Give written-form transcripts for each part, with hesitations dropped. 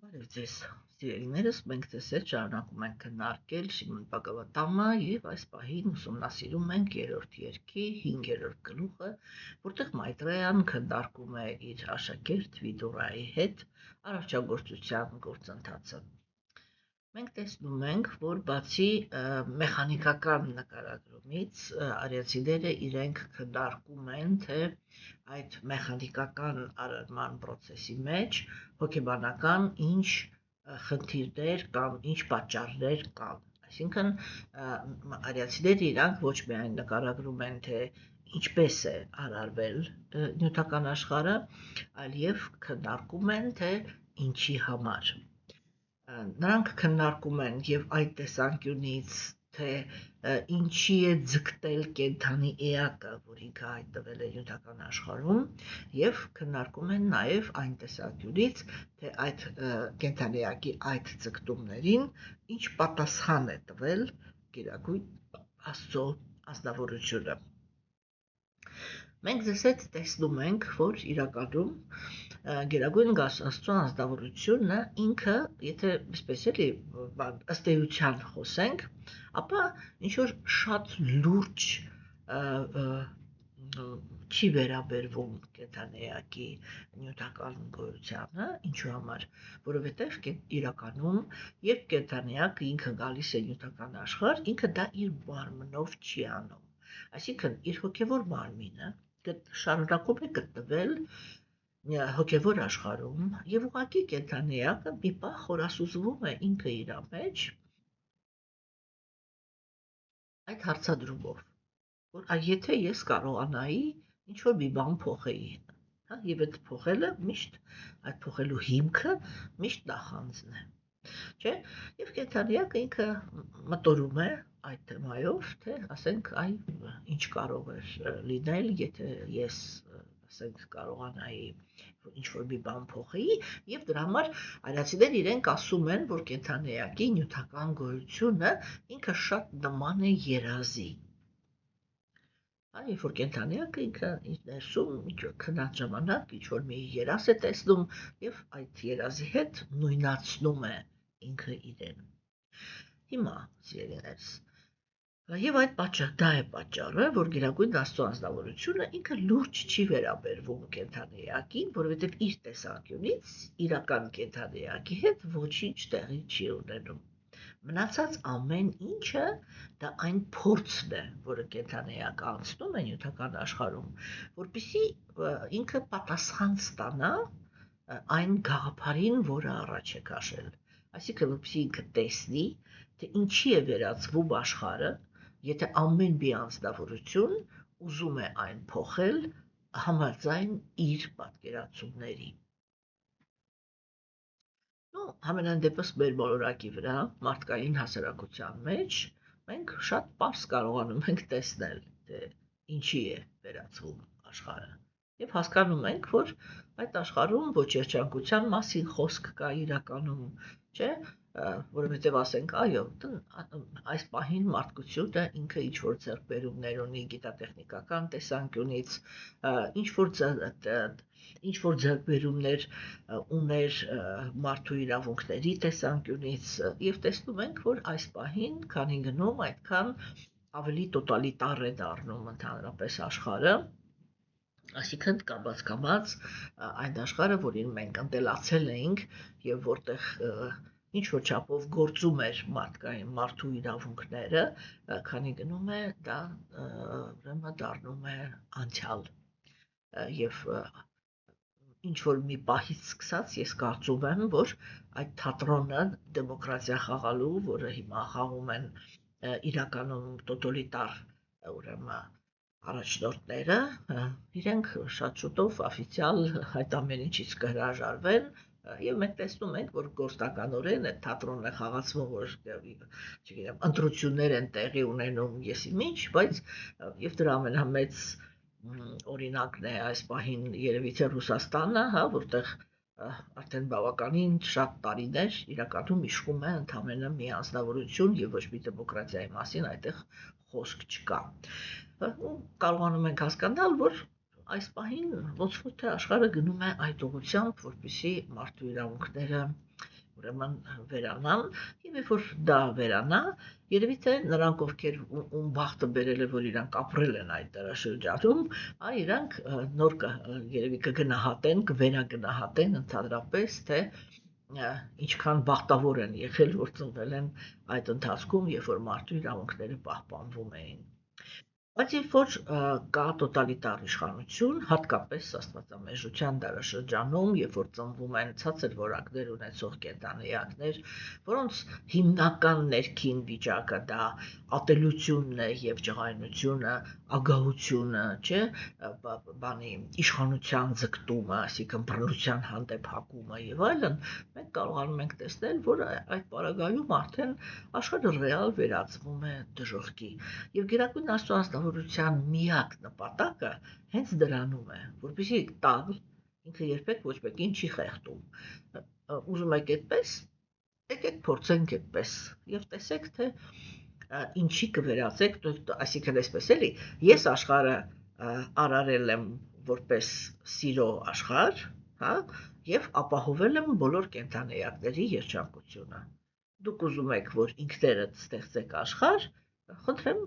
Բարև ձեզ, սիրելիներս, մենք ձեզ հետ շարունակում ենք քննարկել Շիմոն Բաղավատամը եւ այս պահին ուսումնասիրում ենք 3-րդ երկի 5-րդ գլուխը, որտեղ Մայտրեյան քննարկում է իր աշակերտ Վիդուրայի հետ արարչագործության գործընթացը։ Մենք տեսնում ենք, որ բացի մեխանիկական նկարագրումից արիացիները իրենք քննարկում են, թե այդ մեխանիկական արարման process-ի մեջ հոգեբանական ինչ խնդիրներ կամ ինչ պատճառներ կան։ Այսինքն արիացիները իրանք ոչ միայն նկարագրում են, թե ինչպես է արարվել նյութական աշխարհը, այլև քննարկում են, թե ինչի համար։ Նրանք քննարկում են եւ այդ տեսանկյունից, թե ինչի է ձգտել կենդանի էակը, որ ինքը հայտնվել է նյութական աշխարհում, եւ քննարկում են նաեւ այն տեսանկյունից, թե այդ կենդանի էակի այդ ձգտումներին ինչ պատասխան է տվել Գերագույն Աստծո ազնվորությունը։ Մենք ձեզ հետ տեսնում ենք, որ իրականում Գերագույն Աստծո ազնվորությունը ինքը, եթե այսպես էլի ըստ էության խոսենք, ապա ինչ որ շատ լուրջ չի վերաբերվում կենդանեակի նյութական գոյությանը, ինչու համար, որովհետև իրականում երբ կենդանեակը ինքը գալիս է նյութական աշխարհ, ինքը դա իր մարմնով չի անում, այսինքն իր հոգևոր մարմինը շարունակում է գտնվել հոգևոր աշխարհում եւ ուղղակի կենդանեակը մի պահ խորասուզվում է ինքը իր մեջ այդ հարցադրումով, որ եթե ես կարողանայի ինչ որ մի բան փոխեի, հա, եւ այդ փոխելը միշտ այդ փոխելու հիմքը միշտ նախանձն է, չէ՞, եւ կենդանեակը ինքը մտորում է այդ թեմայով, թե ասենք այ ինչ կարող է լինել, եթե ես ասենք կարողանայի ինչ-որ մի բան փոխեի, եւ դրա համար արիացիները իրենք ասում են, որ կենդանեակի նյութական գոյությունը ինքը շատ նման է երազի։ Երբ որ կենդանեակը ինքը իր ներսում քնած ժամանակ ինչ-որ մի երազ է տեսնում եւ այդ երազի հետ նույնացնում է ինքը իրեն։ Հիմա, սիրելիներս, եւ դա է պատճառը, որ Գերագույն Աստծո ազնվորությունը ինքը լուրջ չի վերաբերվում կենդանեակին, որովհետեւ իր տեսանկյունից իրական կենդանեակի հետ ոչինչ տեղի չի ունենում։ Մնացած ամեն ինչը դա այն փորձն է, որը կենդանեակը անցնում է նյութական աշխարհում, որպեսզի ինքը պատասխան ստանա այն գաղափարին, որը առաջ է քաշել։ Այսինքն, որպեսզի ինքը տեսնի, թե ինչի է վերածվում աշխարհը, եթե ամեն մի անձնավորություն ուզում է այն փոխել համաձայն իր պատկերացումների։ Համենայն դեպս մեր մոլորակի վրա, մարդկային հասարակության մեջ, մենք շատ պարզ կարողանում ենք տեսնել, թե ինչի է վերածվում աշխարհը։ Եվ հասկանում ենք, որ այդ աշխարհում ոչ երջանկության մասին խոսք կա իրականում, չէ՞, որովհետև ասենք, այո, այս պահին մարդկությունը ինքը ինչ-որ ձեռքբերումներ ունի գիտատեխնիկական տեսանկյունից, ինչ-որ ձեռքբերումներ ուներ մարդու իրավունքների տեսանկյունից, եւ տեսնում ենք, որ այս պահին, քանի գնում, այդքան ավելի տոտալիտար է դառնում ընդհանրապես աշխարհը, այսինքն կամաց այն աշխարհը, որին մենք ընտելացել էինք եւ որտեղ ինչ-որ չափով գործում էր մարդու իրավունքները, քանի գնում է դա ուրեմն դառնում է անցյալ եւ ինչ-որ մի պահից սկսած ես կարծում եմ, որ այդ թատրոնը դեմոկրատիա խաղալու, որը հիմա խաղում են իրականում տոտալիտար ուրեմն առաջնորդները, իրենք շատ շուտով օֆիցիալ այդ ամեն ինչից կհրաժարվեն եւ մենք տեսնում ենք, որ գործնականորեն այդ թատրոնն է խաղացվում, որ չգիտեմ, ընտրություններ են տեղի ունենում եսիմինչ, բայց եւ դրա ամենամեծ օրինակն է այս պահին երևի թե Ռուսաստանը, հա, որտեղ արդեն բավականին շատ տարիներ իրականում իշխում է ընդամենը մի անձնավորություն եւ ոչ մի դեմոկրատիայի մասին այդտեղ խոսք չկա։ Կարողանում ենք հասկանալ, որ այս պահին ոնց որ թե աշխարհը գնում է այդ ուղղությամբ, որպեսզի մարդու իրավունքները ուրեմն վերանան, եւ երբ որ դա վերանա, երևի թե նրանք ովքեր ում բախտը բերել է, որ իրանք ապրել են այդ դարաշրջանում, իրանք նոր երևի կգնահատեն, կվերագնահատեն ընդհանրապես, թե ինչքան բախտավոր են եղել, որ ծնվել են այդ ընթացքում, երբ որ մարդու իրավունքները պահպանվում էին։ Բայց երբ որ կա տոտալիտար իշխանություն, հատկապես աստվածամեժության դարաշրջանում, երբ որ ծնվում են ցածր որակներ ունեցող կենդանեակներ, որոնց հիմնական ներքին վիճակը դա ատելությունն է եւ ջղայնությունը, ագահությունը, չէ, բանի իշխանության ձգտումը, այսինքն բռնության հանդեպ հակումը եւ այլն, մենք կարողանում ենք տեսնել, որ այդ պարագայում արդեն աշխարհը ռեալ վերածվում է դժոխքի եւ Գերագույն Աստծո ազնվորության միակ նպատակը հենց դրանում է, որպեսզի տալ ինքը երբեք ոչ մեկին չի խեղդում։ Ուզում եք այդպես, եկեք փորձենք այդպես եւ տեսեք թե ինչի կվերածեք, այսինքն այսպես էլի, ես աշխարհը արարել եմ որպես սիրո աշխարհ, հա, եւ ապահովել եմ բոլոր կենդանեակների երջանկությունը։ Դուք ուզում եք, որ ինքներդ ստեղծեք աշխարհ, խնդրեմ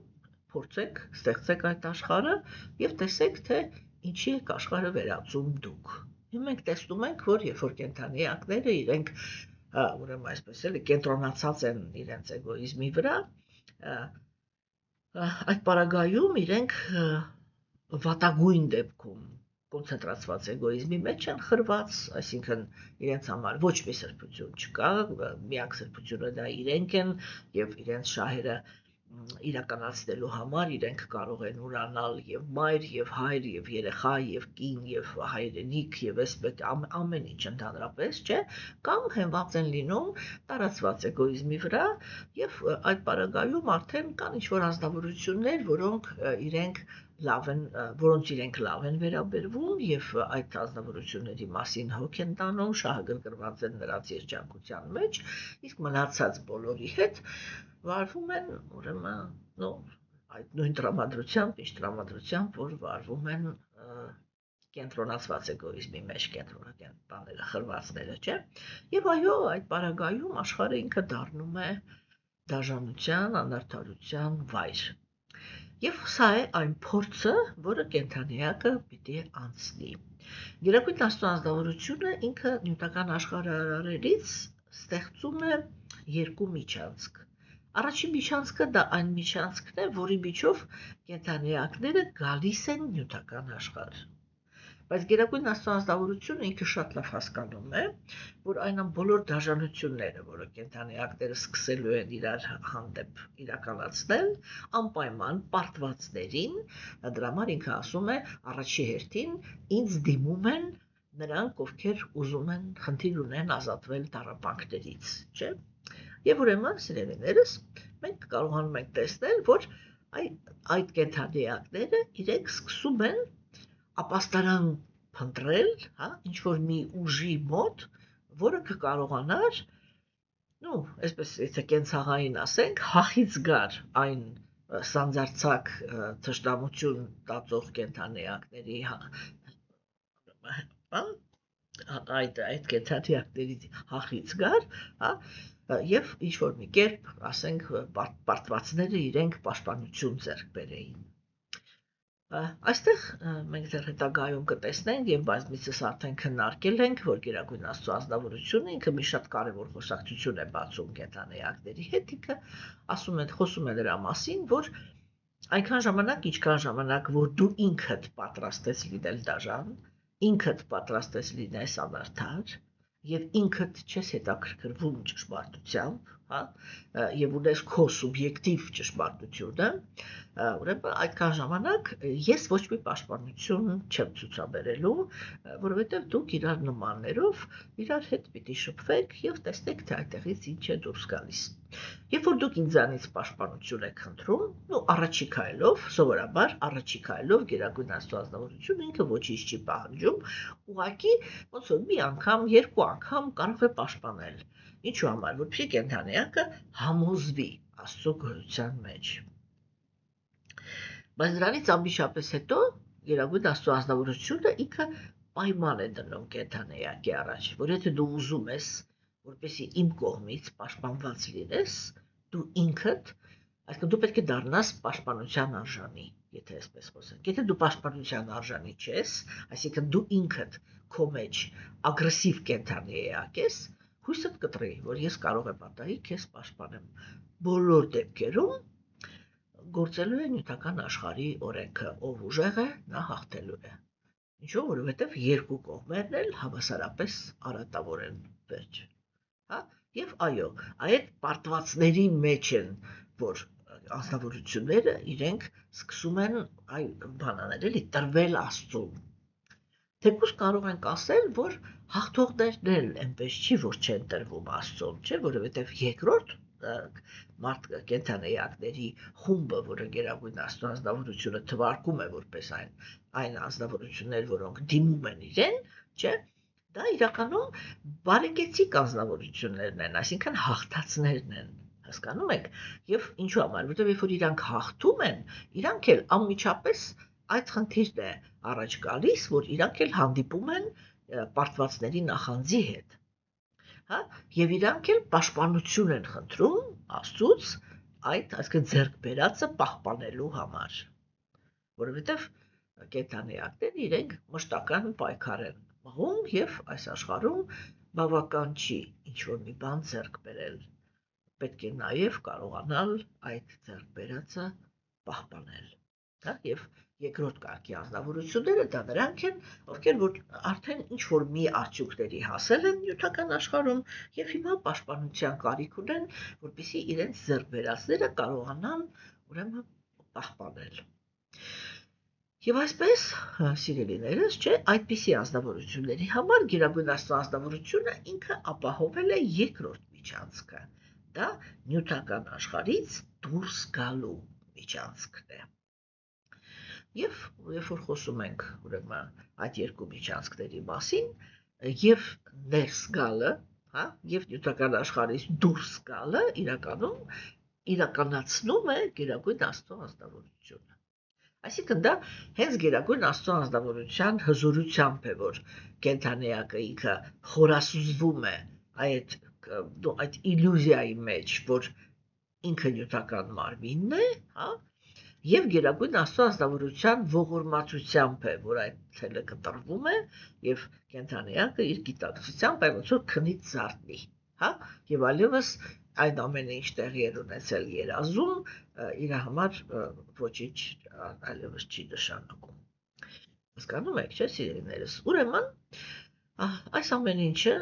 փորձեք ստեղծեք այդ աշխարհը եւ տեսեք թե ինչի եք աշխարհը վերածում դուք։ Հիմա մենք տեսնում ենք, որ երբ որ կենդանեակները իրենք ուրեմն այսպես էլի կենտրոնացած են իրենց էգոիզմի վրա, այդ պարագայում իրենք վատագույն դեպքում կոնցենտրացված էգոիզմի մեջ են խրված, այսինքն իրենց համար ոչ մի սրբություն չկա, միակ սրբությունը դա իրենք են եւ իրենց շահերը իրականացնելու համար իրենք կարող են ուրանալ եւ մայր եւ հայր եւ երեխա եւ կին եւ հայրենիք եւ այսպես ամեն ինչ ընդհանրապես, չէ, կամ հենված են լինում տարածված էգոիզմի վրա եւ այդ պարագայում արդեն կան ինչ-որ ազնվորություններ, որոնք իրենք լավ են վերաբերվում եւ այդ ազնվորությունների մասին հոգ են տանում, շահագրգռված են նրանց երջանկության մեջ, իսկ մնացած բոլորի հետ վարվում են ուրեմն այդ նույն տրամադրությամբ, ինչ տրամադրությամբ, որ վարվում են կենտրոնացված էգոիզմի մեջ կենտրոնական խրվածները, չէ։ Եվ այո, այդ պարագայում աշխարհը ինքը դառնում է դաժանության, անարդարության վայր։ Եվ սա է այն փորձը, որը կենդանեակը պիտի անցնի։ Գերագույն Աստծո ազնվորությունը ինքը նյութական աշխարհը արարելիս ստեղծում է երկու միջանցք։ Առաջին միջանցքը դա այն միջանցքն է, որի միջով կենդանեակները գալիս են նյութական աշխարհ։ Բայց Գերագույն Աստծո ազնվորությունը ինքը շատ լավ հասկանում է, որ այն բոլոր դաժանությունները, որը կենդանեակները սկսելու են իրար հանդեպ իրականացնել, անպայման պարտվածներին, դրա համար ինքը ասում է առաջի հերթին ինձ դիմում են նրանք, ովքեր ուզում են խնդիր ունեն ազատվել տառապանքներից, չէ՞։ Եվ ուրեմն սիրելիներս, մենք կարողանում ենք տեսնել, որ այդ կենդանեակները իրենք սկսում են ապաստարան փնտրել, հա, ինչ-որ մի ուժի մոտ, որը կկարողանար, այսպես եթե կենցաղային ասենք, հախից գար այն սանձարձակ թշնամություն տածող կենդանեակների այդ կենդանեակների հախից գար, հա, եւ ինչ-որ մի կերպ, ասենք, պարտվածները իրենք պաշտպանություն ձեռք բերեին։ Այստեղ մենք դեռ հետագայում կտեսնենք եւ բազմիցս արդեն քննարկել ենք, որ Գերագույն Աստծո ազնվորությունը ինքը մի շատ կարեւոր խոսակցություն է բացում կենդանեակների հետ, ինքը խոսում է դրա մասին, որ այնքան ժամանակ, ինչքան ժամանակ, որ դու ինքդ պատրաստ ես լինել դաժան, ինքդ պատրաստ ես լինես անարդար եւ ինքդ չես հետաքրքրվում ճշմարտությամբ, հա, եւ ունես քո սուբյեկտիվ ճշմարտությունը, ուրեմն այդքան ժամանակ ես ոչ մի պաշտպանություն չեմ ցուցաբերելու, որովհետև դուք իրար նմաններով իրար հետ պիտի շփվեք եւ տեսնեք թե այդտեղից ինչ է դուրս գալիս։ Երբ որ դուք ինձանից պաշտպանություն եք խնդրում, առաջի քայլով, սովորաբար առաջի քայլով Գերագույն Աստծո ազնվորությունը ինքը ոչինչ չի պահանջում, ուղղակի ոնց որ մի անգամ, երկու անգամ կարող է պաշտպանել։ Ինչու համար, որպեսզի կենդանեակը համոզվի Աստծո գոյության մեջ։ Բայց դրանից ամբիջապես հետո Գերագույն Աստծո ազնվորությունը ինքը պայման է դնում կենդանեակի առաջ, որ եթե դու ուզում ես որպեսզի իմ կողմից պաշտպանված լինես, դու ինքդ, այսինքն դու պետք է դառնաս պաշտպանության արժանի, եթե այսպես խոսենք։ Եթե դու պաշտպանության արժանի չես, այսինքն դու ինքդ քո մեջ ագրեսիվ կենթանի էակ ես, հույսդ կտրի, որ ես կարող եմ պատահի քեզ պաշտպանեմ։ Բոլոր դեպքերում գործելու է նյութական աշխարհի օրենքը, ով ուժեղ է, նա հաղթելու է։ Ինչու՞, որովհետև երկու կողմերն էլ հավասարապես արատավոր են վերջ։ Հա, եւ այո, այդ պարտվածների մեջ են, որ անձնավորությունները իրենք սկսում են այ բանանել էլի տրվել Աստծուն։ Թեկուզ կարող ենք ասել, որ հաղթողներն էլ այնպես չի, որ չեն տրվում Աստծուն, չէ, որովհետև երկրորդ կենդանեակների խումբը, որը Գերագույն Աստծո անձնավորությունը թվարկում է որպես այն անձնավորություններ, որոնք դիմում են իրեն, չէ, դա իրականում բարեկեցիկ անձնավորություններն են, այսինքն հաղթածներն են, հասկանում եք, եւ ինչու համար, որովհետեւ երբ որ իրանք հաղթում են, իրանք էլ անմիջապես այդ խնդիրն է առաջ գալիս, որ իրանք էլ հանդիպում են պարտվածների նախանձի հետ, հա, եւ իրանք էլ պաշտպանություն են խնդրում Աստծուց այդ, այսինքն ձեռք բերածը պահպանելու համար, որովհետեւ կենդանեակները իրենք մշտական պայքար են մղում եւ այս աշխարհում բավական չի ինչ-որ մի բան ձեռք բերել, պետք է նաեւ կարողանալ այդ ձեռք բերածը պահպանել, հա, եւ երկրորդ կարգի անձնավորությունները դա նրանք են, ովքեր որ արդեն ինչ-որ մի արդյունքների հասել են նյութական աշխարհում եւ հիմա պաշտպանության կարիք ունեն, որպեսզի իրենց ձեռք բերածները կարողանան ուրեմն պահպանել։ Եվ այսպես, սիրելիներս, չէ, այդպիսի անձնավորությունների համար Գերագույն Աստծո անձնավորությունը ինքը ապահովել է երկրորդ միջանցքը։ Դա նյութական աշխարհից դուրս գալու միջանցքն է։ Եվ երբ որ խոսում ենք ուրեմն այդ երկու միջանցքների մասին, եւ ներս գալը, հա, եւ նյութական աշխարհից դուրս գալը իրականում իրականացնում է Գերագույն Աստծո անձնավորությունը։ Այսինքն դա հենց Գերագույն Աստծո անձնավորության հզորությամբ է, որ կենդանեակը ինքը խորասուզվում է այդ իլյուզիայի մեջ, որ ինքը նյութական մարմինն է, հա, եւ Գերագույն Աստծո անձնավորության ողորմածությամբ է, որ այդ ցելը կտրվում է եւ կենդանեակը իր գիտակցությամբ այ ոնց որ քնից զարթնի, հա, եւ այլևս այդ ամենը ինչ տեղի է ունեցել երազում, իր համար ոչինչ այլևս չի նշանակում։ Հասկանում եք, չէ՞, սիրելիներս։ Ուրեմն այս ամեն ինչը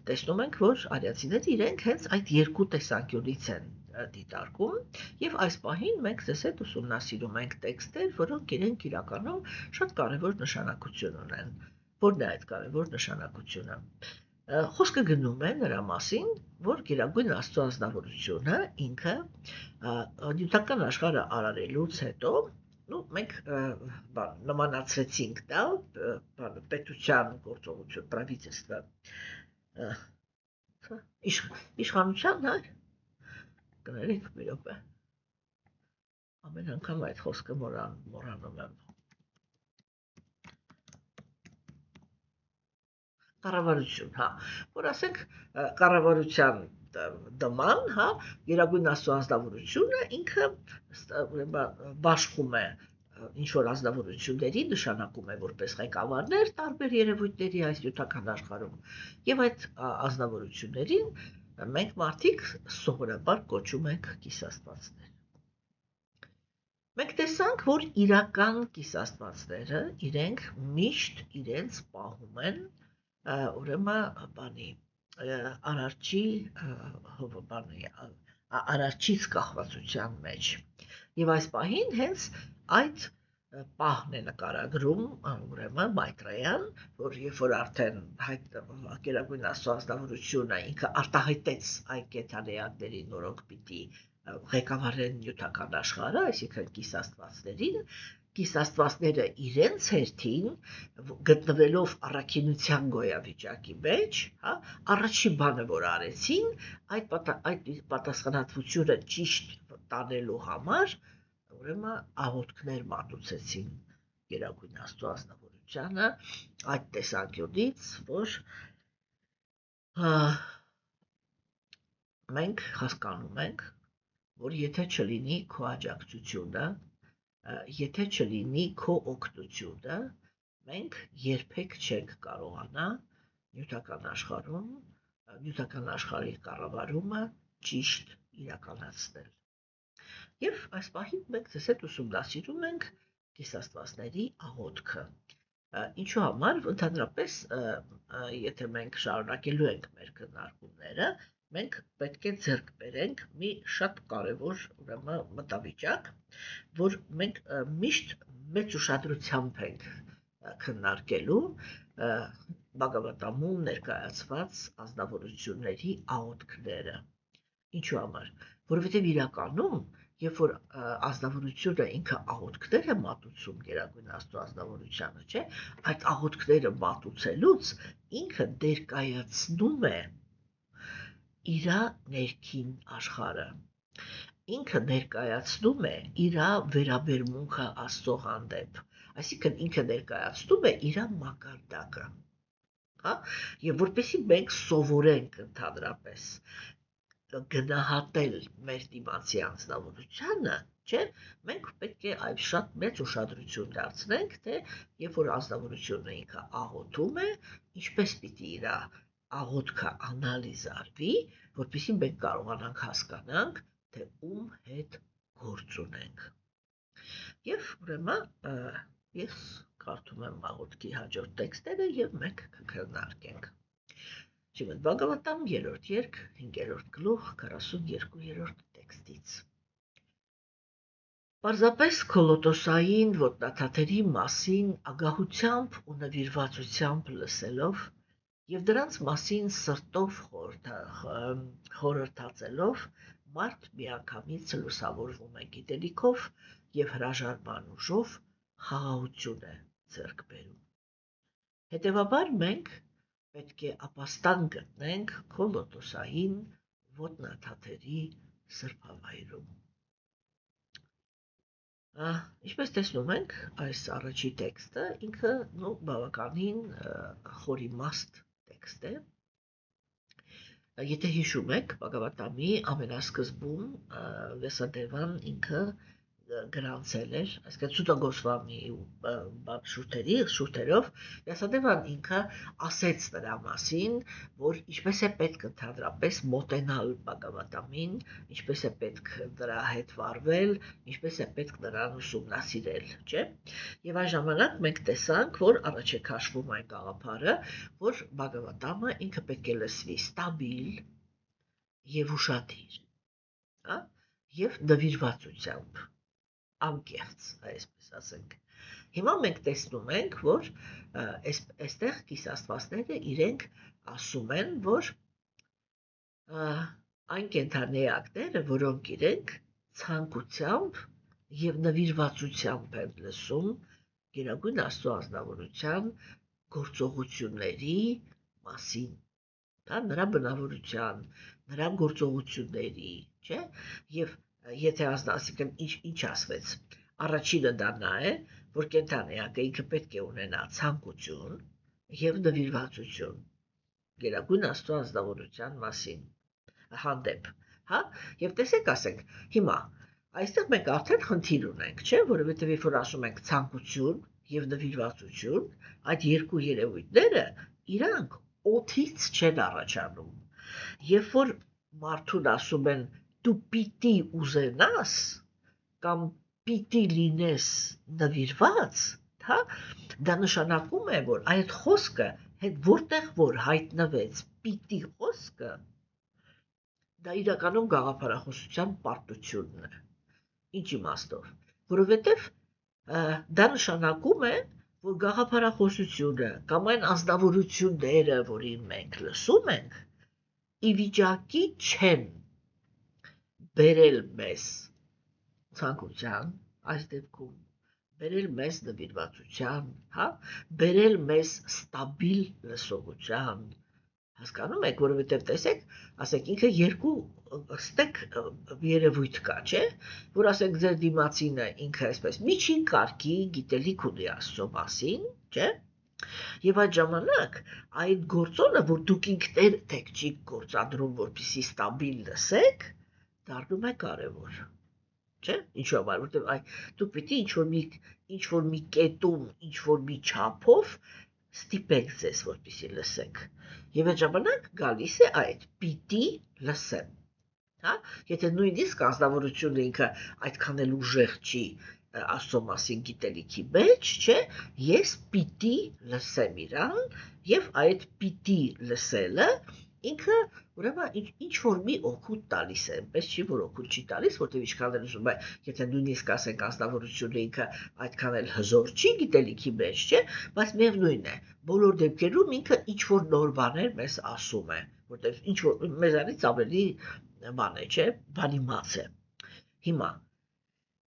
տեսնում ենք, որ արիացիները իրենք հենց այդ երկու տեսանկյունից են դիտարկում եւ այս պահին մենք ձեզ հետ ուսումնասիրում ենք տեքստեր, որոնք իրենք իրականում շատ կարևոր նշանակություն ունեն։ Որն է այդ կարևոր նշանակությունը։ Խոսքը գնում է նրա մասին, որ Գերագույն Աստծո անձնավորությունը ինքը նյութական աշխարհը արարելուց հետո մենք նմանացրեցինք դա պետության գործողություն, правительство, իշխանության, հա, կներեք մի րոպե, ամեն անգամ այդ խոսքը մոռանում եմ, կառավարություն, հա, որ ասենք կառավարության դման, հա, Գերագույն Աստծո անձնավորությունը ինքը բաշխում է ինչ-որ անձնավորությունների, նշանակում է որպես ղեկավարներ տարբեր երևույթների այս նյութական աշխարհում եւ այդ անձնավորություններին մենք մարդիկ սովորաբար կոչում ենք կիսաստվածներ։ Մենք տեսանք, որ իրական կիսաստվածները իրենք միշտ իրենց պահում են ուրեմն արարչից կախվածության մեջ եւ այս պահին հենց այդ պահն է նկարագրում ուրեմն Մայտրեյան, որ երբ որ արդեն Գերագույն Աստծո անձնավորությունը ինքը արտահայտեց այդ կենդանեակներին, որոնք պիտի ղեկավարեն նյութական աշխարհը, այսինքն կիսաստվածներին, կիսաստվածները իրենց հերթին գտնվելով առաքինության գոյավիճակի մեջ, հա, առաջին բանը որ արեցին, այդ պատասխանատվությունը ճիշտ տանելու համար, ուրեմն աղոթքներ մատուցեցին Գերագույն Աստծո անձնավորությանը այդ տեսանկյունից, որ մենք հասկանում ենք, որ եթե չլինի քո աջակցությունը, եթե չլինի քո օգնությունը, մենք երբեք չենք կարողանա նյութական աշխարհում, նյութական աշխարհի կառավարումը ճիշտ իրականացնել։ Եվ այս պահին մենք ձեզ հետ ուսումնասիրում ենք կիսաստվածների աղոթքը։ Ինչու համար, ընդհանրապես, եթե մենք շարունակելու ենք մեր քննարկումները, մենք պետք է ձեռք բերենք մի շատ կարևոր մտավիճակ, որ մենք միշտ մեծ ուշադրությամբ ենք քննարկելու Բաղավատամում ներկայացված ազնվորությունների աղոթքները։ Ինչու համար, որովհետև իրականում երբ որ ազնվորությունը ինքը աղոթքներ է մատուցում Գերագույն Աստծո ազնվորությանը, չէ, այդ աղոթքները մատուցելուց ինքը ներկայացնում է իր ներքին աշխարհը։ Ինքը ներկայացնում է իր վերաբերմունքը Աստծո հանդեպ, այսինքն ինքը ներկայացնում է իր մակարդակը, հա, եւ որպեսզի մենք սովորենք ընդհանրապես գնահատել մեր դիմացի անձնավորությանը, չէ, մենք պետք է այլ շատ մեծ ուշադրություն դարձնենք, թե երբ որ անձնավորությունը ինքը աղոթում է, ինչպես պիտի իր աղոթքը անալիզ արվի, որպեսզի մենք կարողանանք հասկանանք, թե ում հետ գործ ունենք։ Եվ ուրեմն ես կարդում եմ աղոթքի հաջորդ տեքստերը եւ մենք կքննարկենք։ Շիմոն Բաղավատամ 3-րդ երգ 5-րդ գլուխ 42-րդ տեքստից։ Պարզապես քոլոտոսային ոտնաթաթերի մասին ագահությամբ ու նվիրվածությամբ լսելով եւ դրանց մասին սրտով խորհրդածելով մարդ միանգամից լուսավորվում է գիտելիքով եւ հրաժարման ուժով խաղաղություն է ձեռք բերում։ Հետևաբար մենք պետք է ապաստան գտնենք քոլոտոսային ոտնաթաթերի սրբավայրում։ Ինչպես տեսնում ենք, այս առաջի տեքստը ինքը բավականին խորիմաստ տեքստ է։ Եթե հիշում եք, Բաղավատամի ամենասկզբում Վեսադևան ինքը գրանցել էր, այսինքն Սուտագոսվամի շուրթերով Վեսադևան ինքը ասեց նրա մասին, որ ինչպես է պետք ընդհանրապես մոտենալ Բաղավատամին, ինչպես է պետք նրա հետ վարվել, ինչպես է պետք նրան ուսումնասիրել, չէ՞։ Եվ այն ժամանակ մենք տեսանք, որ առաջ է քաշվում այն գաղափարը, որ Բաղավատամը ինքը պետք է լսվի ստաբիլ եւ ուշադիր, հա, եւ նվիրվածությամբ անկեղծ, այսպես ասենք։ Հիմա մենք տեսնում ենք, որ այստեղ կիսաստվածները իրենք ասում են, որ այն կենդանիակները, որոնք իրենք ցանկությամբ եւ նվիրվածությամբ են լսում Գերագույն Աստծո ազնվորության գործողությունների մասին, դա նրա բնավորության, նրա գործողությունների, չէ՞, եւ եթե ասիկն ինչ ասվեց, առաջինը դա նա է, որ կենդանիակը ինքը պետք է ունենա ցանկություն եւ նվիրվածություն Գերագույն Աստծո ազնվորության մասին հանդեպ, հա, եւ տեսեք, ասենք, հիմա այստեղ մենք արդեն խնդիր ունենք, չէ, որովհետեւ երբ որ ասում ենք ցանկություն եւ նվիրվածություն, այդ երկու երևույթները իրանք օդից չեն առաջանում։ Երբ որ մարդուն ասում են դու պիտի ուզենաս կամ պիտի լինես նվիրված, հա, դա նշանակում է, որ այդ խոսքը հետ որտեղ որ հայտնվեց պիտի խոսքը, դա իրականում գաղափարախոսության պարտությունն է։ Ինչ իմաստով, որովհետև դա նշանակում է, որ գաղափարախոսությունը կամ այն ազնվորությունները, որին մենք լսում ենք, ի վիճակի չեն բերել մեզ ցանկության, այս դեպքում բերել մեզ նվիրվածության, հա, բերել մեզ ստաբիլ լսողության, հասկանում եք, որովհետև տեսեք, ասենք ինքը երկու ստեկ երևույթ կա, չէ, որ ասենք ձեր դիմացինը ինքը այսպես միջին կարգի գիտելիք ունի Աստծո մասին, չէ, Եվ այդ ժամանակ այդ գործոնը, որ դուք ինքներդ եք չի գործադրում, որպեսզի ստաբիլ լսեք, դառնում է կարևոր։ Չէ՞։ Ինչու՞ համար, որտեղ դուք պիտի ինչ-որ մի կետում, ինչ-որ մի չափով ստիպեք ձեզ, որպեսզի լսեք։ Եվ այդ ժամանակ գալիս է այդ պիտի լսեմ։ Հա, եթե նույնիսկ անձնավորությունը ինքը այդքան էլ ուժեղ չի Աստծո մասին գիտելիքի մեջ, չէ, ես պիտի լսեմ իրան, եւ այդ պիտի լսելը ինքը ուրեմն ինչ որ մի օգուտ տալիս է, այնպես չի որ օգուտ չի տալիս, որտեղ ինչքան էլ ուզում է, եթե նույնիսկ ասենք անձնավորությունը ինքը այդքան էլ հզոր չի գիտելիքի մեջ, չէ, բայց միևնույն է, բոլոր դեպքերում ինքը ինչ որ նոր բաներ մեզ ասում է, որտեղ ինչ որ մեզանից ավելի բան է, չէ, բանիմաց է։ Հիմա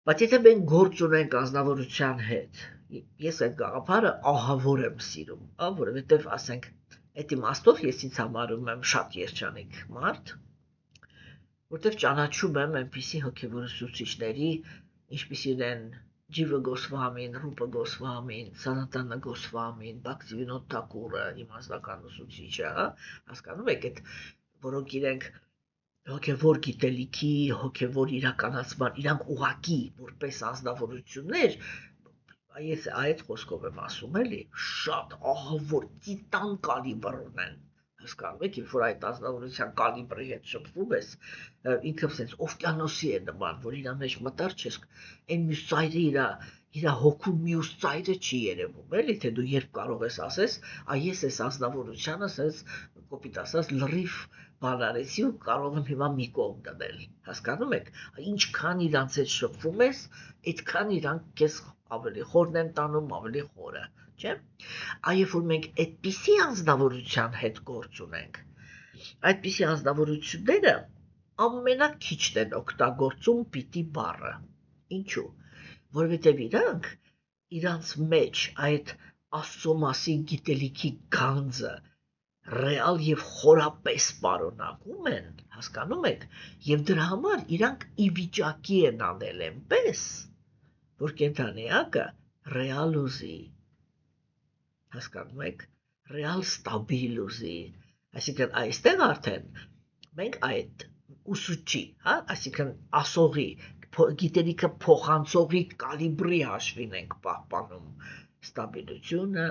բայց եթե մենք գործ ունենք անձնավորության հետ, ես այդ գաղափարը ահավոր եմ սիրում, որովհետև ասենք այդ իմաստով ես ինձ համարում եմ շատ երջանիկ մարդ, որտեղ ճանաչում եմ այնպիսի հոգևոր ուսուցիչների, ինչպիսին են Ջիվը Գոսվամին, Ռուպը Գոսվամին, Սանատանա Գոսվամին, Բաքսիվինոդ Թակուրը, իմ անձնական ուսուցիչը, հասկանում եք, այդ որոնք իրենք հոգևոր գիտելիքի, հոգևոր իրականացման, իրանք ուղակի որպես անձնավորություններ, ես այդ խոսքով եմ ասում էլի, շատ ահավոր տիտան կալիբր ունեն, հասկանում եք, երբ որ այդ անձնավորության կալիբրի հետ շփվում ես, ինքը sense օվկիանոսի է նման, որ իր մեջ մտար չես, այն մյուս ծայրը իր հոգու մյուս ծայրը չի երևում, էլի, թե դու երբ կարող ես ասես, ես այս անձնավորությանը sense կոպիտ ասած լրիվ բան արեցի ու կարող եմ հիմա մի կողմ դնել, հասկանում եք, ինչքան իրանց հետ շփվում ես, այդքան իրանք քեզ ավելի խորն են տանում, ավելի խորը, չէ՞։ Երբ որ մենք այդպիսի անձնավորության հետ գործ ունենք, այդպիսի անձնավորությունները ամենաքիչն են օգտագործում պիտի բառը։ Ինչու՞։ Որովհետև իրանց մեջ այդ Աստծո մասին գիտելիքի գանձը ռեալ եւ խորապես պարունակում են, հասկանում եք, եւ դրա համար իրանք ի վիճակի են անել այնպես, որ կենթանիակը ռեալ ուզի, հասկանում եք, ռեալ ստաբիլ ուզի, այսինքն այստեղ արդեն մենք այդ ուսուցչի, այսինքն ասողի, գիտելիքը փոխանցողի կալիբրի հաշվին ենք պահպանում ստաբիլությունը,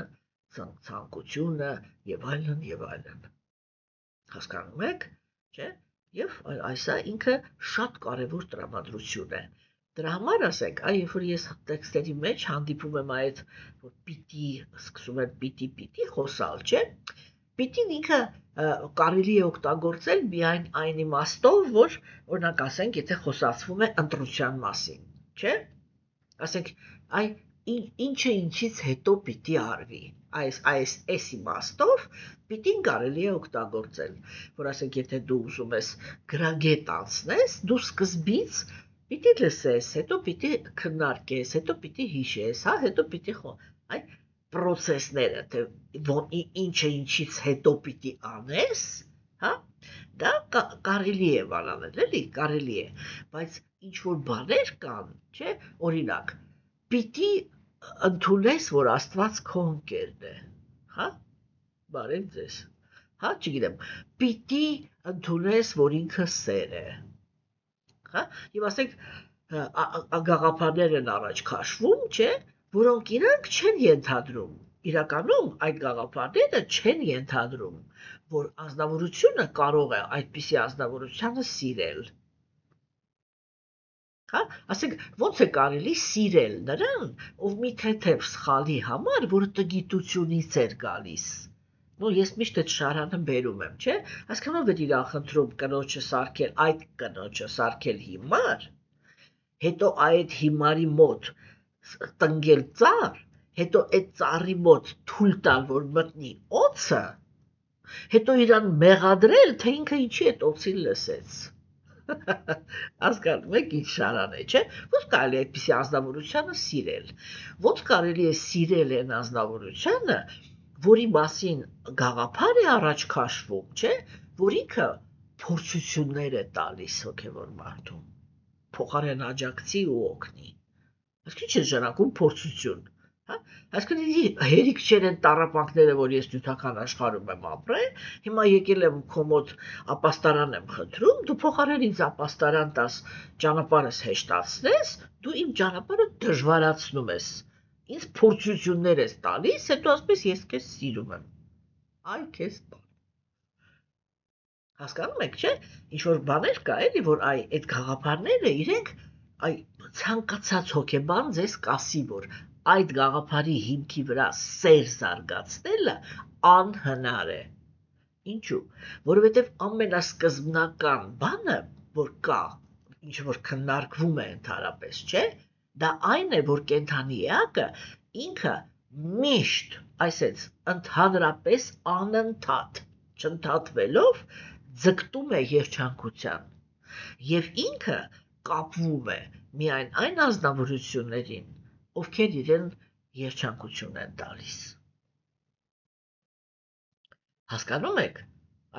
ցանկությունը եւ այլն, հասկանում եք, չէ՞, եւ այսա ինքը շատ կարեւոր տրամադրություն է, դրա համար ասենք, երբ որ ես տեքստերի մեջ հանդիպում եմ այդ, որ պիտի, սկսում եմ պիտի խոսալ, չէ՞, պիտին ինքը կարելի է օգտագործել միայն այն իմաստով, որ օրինակ ասենք, եթե խոսացվում է ընտրության մասին, չէ՞, ասենք, ինչը ինչից հետո պիտի արվի, այս իմաստով պիտին կարելի է օգտագործել, որ ասենք, եթե դու ուզում ես գրագետ անցնես, դու սկզբից պիտի լսես, հետո պիտի քննարկես, հետո պիտի հիշես, հետո պիտի այդ պրոցեսները, թե ինչը ինչից հետո պիտի անես, դա կարելի է բանանել, էլի, կարելի է, բայց ինչ-որ բաներ կան, չէ, օրինակ, պիտի ընդունես, որ Աստված քո ընկերն է, բարև ձեզ, չգիտեմ, պիտի ընդունես, որ ինքը սեր է, եւ ասենք, գաղափարներ են առաջ քաշվում, չէ, որոնք իրանք չեն ենթադրում, իրականում այդ գաղափարները չեն ենթադրում, որ անձնավորությունը կարող է այդպիսի անձնավորությանը սիրել, ասենք, ոնց է կարելի սիրել նրան, ով մի թեթև սխալի համար, որը տգիտությունից էր գալիս, ես միշտ այդ շարանը բերում եմ, չէ, այսքանով էր իրան խնդրում կնոջը սարքել, այդ կնոջը սարքել հիմար, հետո այդ հիմարի մոտ տնգել ծառ, հետո այդ ծառի մոտ թույլ տալ, որ մտնի օձը, հետո իրան մեղադրել, թե ինքը ինչի այդ օձին լսեց, հասկանում եք ինչ շարան է, չէ, ոնց կարելի է այդպիսի անձնավորությանը սիրել, ոնց կարելի է սիրել այն անձնավորությանը, որի մասին գաղափար է առաջ քաշվում, չէ, որ ինքը փորձություններ է տալիս հոգևոր մարդուն, փոխարեն աջակցի ու օգնի, իսկ ինչ է նշանակում փորձություն, Այսինքն հերիք չեն են տառապանքները, որ ես նյութական աշխարհում եմ ապրել, հիմա եկել եմ քո մոտ ապաստարան եմ խնդրում, դու փոխարեն ինձ ապաստարան տաս, ճանապարհս հեշտացնես, դու իմ ճանապարհը դժվարացնում ես։ Ինձ փորձություններ ես տալիս, հետո ասես ես քեզ սիրում եմ։ Այ քեզ հասկանում եք, չէ՞։ Ինչ որ բաներ կա էլի, որ այդ գաղափարները իրենք ցանկացած հոգեբան ձեզ կասի, որ այդ գաղափարի հիմքի վրա սեր զարգացնելը անհնար է։ Ինչու՞։ Որովհետև ամենասկզբնական բանը, որ կա, ինչ որ քննարկվում է ընդհանրապես, չէ՞, դա այն է, որ կենդանի էակը ինքը միշտ, այսպես ընդհանրապես անընդհատ չընդհատվելով ձգտում է երջանկության եւ ինքը կապվում է միայն այն ազնվորություններին, ովքեր իրեն երջանկություն են տալիս։ Հասկանում եք,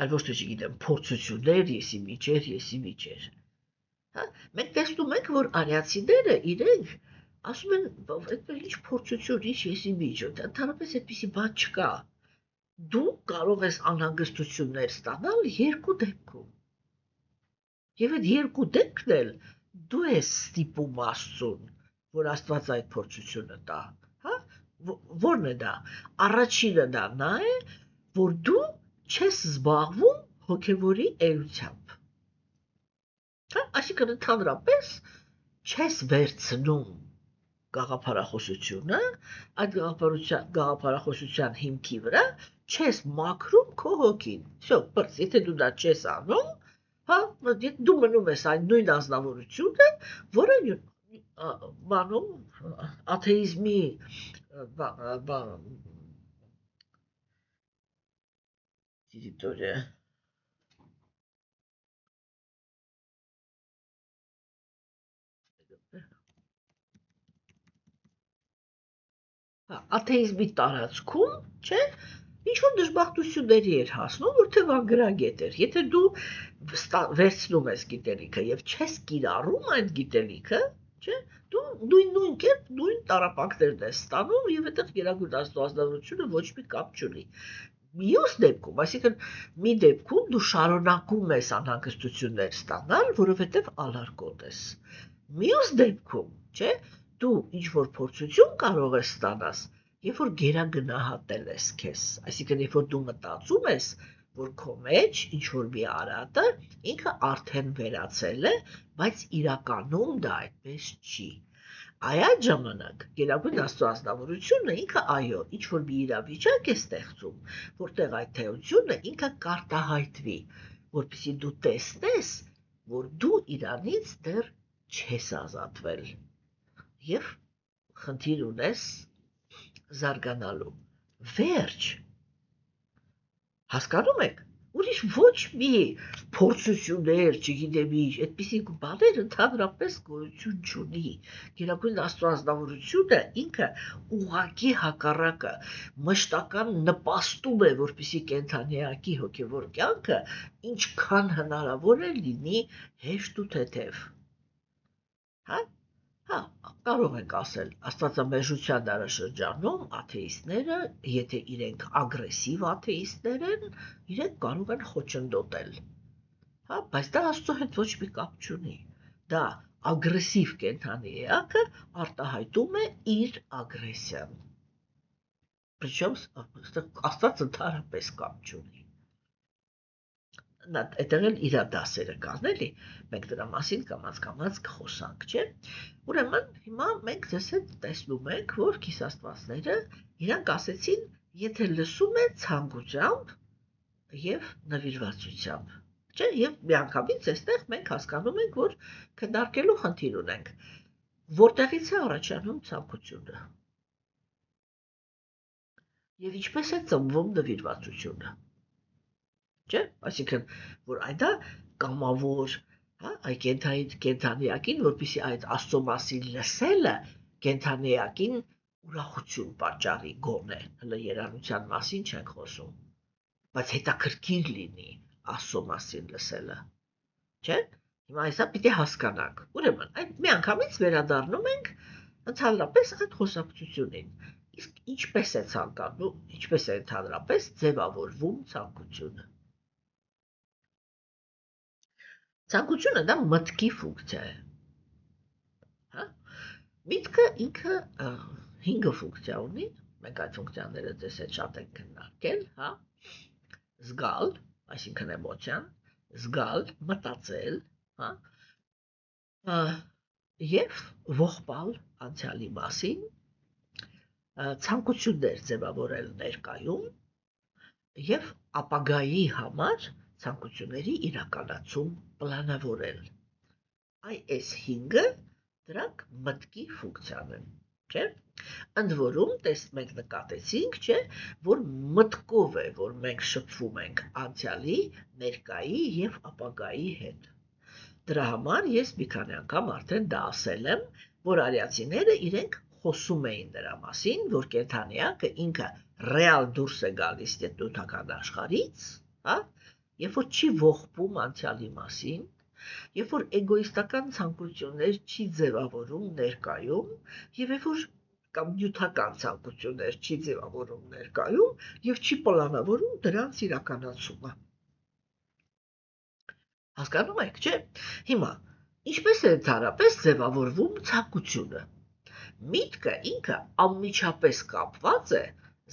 այլ ոչ թե չգիտեմ, փորձություններ, եսի միջեր։ Մենք տեսնում ենք, որ արիացիները իրենք ասում են, այդպես ինչ փորձություն, ինչ եսի միջոց, ընդհանրապես այդպիսի բան չկա։ Դու կարող ես անհանգստություններ ստանալ երկու դեպքում։ Եվ այդ երկու դեպքն էլ դու ես ստիպում Աստծուն, որ Աստված այդ փորձությունը տա, Որն է դա։ Առաջինը նա է, որ դու չես զբաղվում հոգևորի էությամբ։ Այսինքն ընդհանրապես չես վերցնում գաղափարախոսությունը, այդ գաղափարախոսության հիմքի վրա չես մաքրում քո հոգին։ Всё, բրց, եթե դու դա չես անում, դու մնում ես այն նույն ազնվորությունը, որը բանում աթեիզմի տիրիտորիա աթեիզմի տարածքում, չէ՞, ինչ-որ դժբախտությունների էր հասնում, որտեղ ագրագետ էր։ Եթե դու վերցնում ես գիտելիքը եւ չես կիրառում այդ գիտելիքը, չէ՞, դու նույն կերպ նույն տառապանքներն ես ստանում եւ այդտեղ գերագույն ազնվորությունը ոչ մի կապ չունի։ Մյուս դեպքում, այսինքն մի դեպքում դու շարունակում ես անհանգստություններ ստանալ, որովհետեւ ալարկոտ ես։ Մյուս դեպքում, չէ՞, դու ինչ-որ փորձություն կարող ես ստանալ, երբ որ գերագնահատել ես քեզ, այսինքն երբ որ դու մտածում ես, որ քո մեջ ինչ-որ մի արատը ինքը արդեն վերացել է, բայց իրականում դա այդպես չի։ Այդ ժամանակ գերագույն Աստծո ազնվորությունը ինքը այո, ինչ-որ մի իրավիճակ է ստեղծում, որտեղ այդ թեությունը ինքը կարտահայտվի, որպեսզի դու տեսնես, որ դու իրանից դեռ չես ազատվել եւ խնդիր ունես զարգանալու։ Վերջ։ Հասկանում եք, ուրիշ ոչ մի փորձություններ, չգիտեմ ինչ, այդպիսի բաներ ընդհանրապես գոյություն չունի։ Գերագույն Աստծո ազնվորությունը ինքը ուղղակի հակառակը մշտական նպաստում է, որպեսզի կենդանիակի հոգևոր կյանքը ինչքան հնարավոր է լինի հեշտ ու թեթև։ Կարող ենք ասել, աստվածամերժության դարաշրջանում աթեիստները, եթե իրենք ագրեսիվ աթեիստներ են, իրենք կարող են խոչընդոտել։ Բայց դա Աստծո հետ ոչ մի կապ չունի։ Դա ագրեսիվ կենդանի էակը արտահայտում է իր ագրեսիան։ Причем Աստված ընդհանրապես կապ չունի։ Այդտեղ էլ իր դասերը կան, էլի, մենք դրա մասին կամաց կխոսանք, չէ՞։ Ուրեմն հիմա մենք ձեզ հետ տեսնում ենք, որ քիսաստվածները իրանք ասեցին, եթե լսում է ցանկությամբ եւ նվիրվածությամբ, չէ՞, եւ միանգամից այստեղ մենք հասկանում ենք, որ քննարկելու խնդիր ունենք, որտեղից է առաջանում ցանկությունը եւ ինչպես է ծնվում նվիրվածությունը։ Չէ՞, այսինքն որ այդ կամավոր, այդ կենդանիակին, որպեսզի այդ Աստծո մասին լսելը կենդանիակին ուրախություն պատճառի գոնե, հələ երանության մասին չենք խոսում, բայց հետաքրքիր լինի Աստծո մասին լսելը, չէ՞։ Հիմա այսա պիտի հասկանանք։ Ուրեմն, այդ միանգամից վերադառնում ենք ընդհանրապես այդ խոսակցությունին։ Իսկ ինչպես է ցանկանում, ինչպես է ընդհանրապես ձևավորվում ցանկությունը։ Ցանկությունը դա մտքի ֆունկցիա է։ Հա? Միտքը ինքը 5 ֆունկցիա ունի, մենք այդ ֆունկցիաները ձեզ հետ շատ ենք քննարկել, հա? Զգալ, այսինքն էմոցիան, զգալ, մտածել, հա? Եվ ողբալ անցյալի մասին, ցանկություններ ձևավորել ներկայում եւ ապագայի համար ցանկությունների իրականացում պլանավորել։ Այս 5-ը դրանք մտքի ֆունկցիան են, չէ՞։ Ընդ որում, մենք նկատեցինք, չէ, որ մտքով է, որ մենք շփվում ենք անցյալի, ներկայի եւ ապագայի հետ։ Դրա համար ես մի քանի անգամ արդեն դա ասել եմ, որ արիացիները իրենք խոսում էին դրա մասին, որ կենդանիակը ինքը ռեալ դուրս է գալիս նյութական աշխարհից, հա, երբ որ չի ողբում անցյալի մասին, երբ որ էգոիստական ցանկություններ չի ձևավորում ներկայում, եւ երբ որ կամ նյութական ցանկություններ չի ձևավորում ներկայում եւ չի պլանավորում դրանց իրականացումը։ Հասկանում եք, չէ՞։ Հիմա ինչպես է ընդհանրապես ձևավորվում ցանկությունը։ Միտքը ինքը անմիջապես կապված է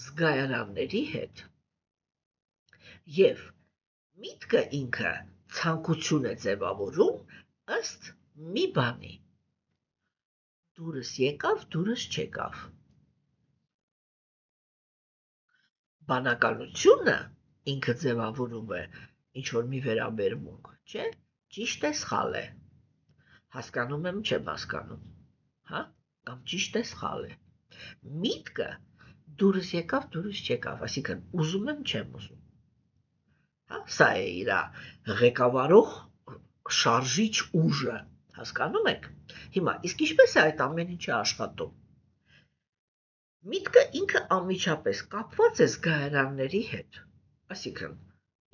զգայարանների հետ։ Եվ միտքը ինքը ցանկություն է ձևավորում ըստ մի բանի։ Դուրս եկավ, դուրս չեկավ։ Բանականությունը ինքը ձևավորում է ինչ-որ մի վերաբերմունք, չէ՞, ճիշտ է, սխալ է, հասկանում եմ, չեմ հասկանում, հա, կամ ճիշտ է, սխալ է։ Միտքը դուրս եկավ, դուրս չեկավ, այսինքն ուզում եմ, չեմ ուզում, հա, սա է իր ղեկավարող շարժիչ ուժը, հասկանում եք։ Հիմա, իսկ ինչպես է այդ ամեն ինչը աշխատում։ Միտքը ինքը անմիջապես կապված է զգայարանների հետ, այսինքն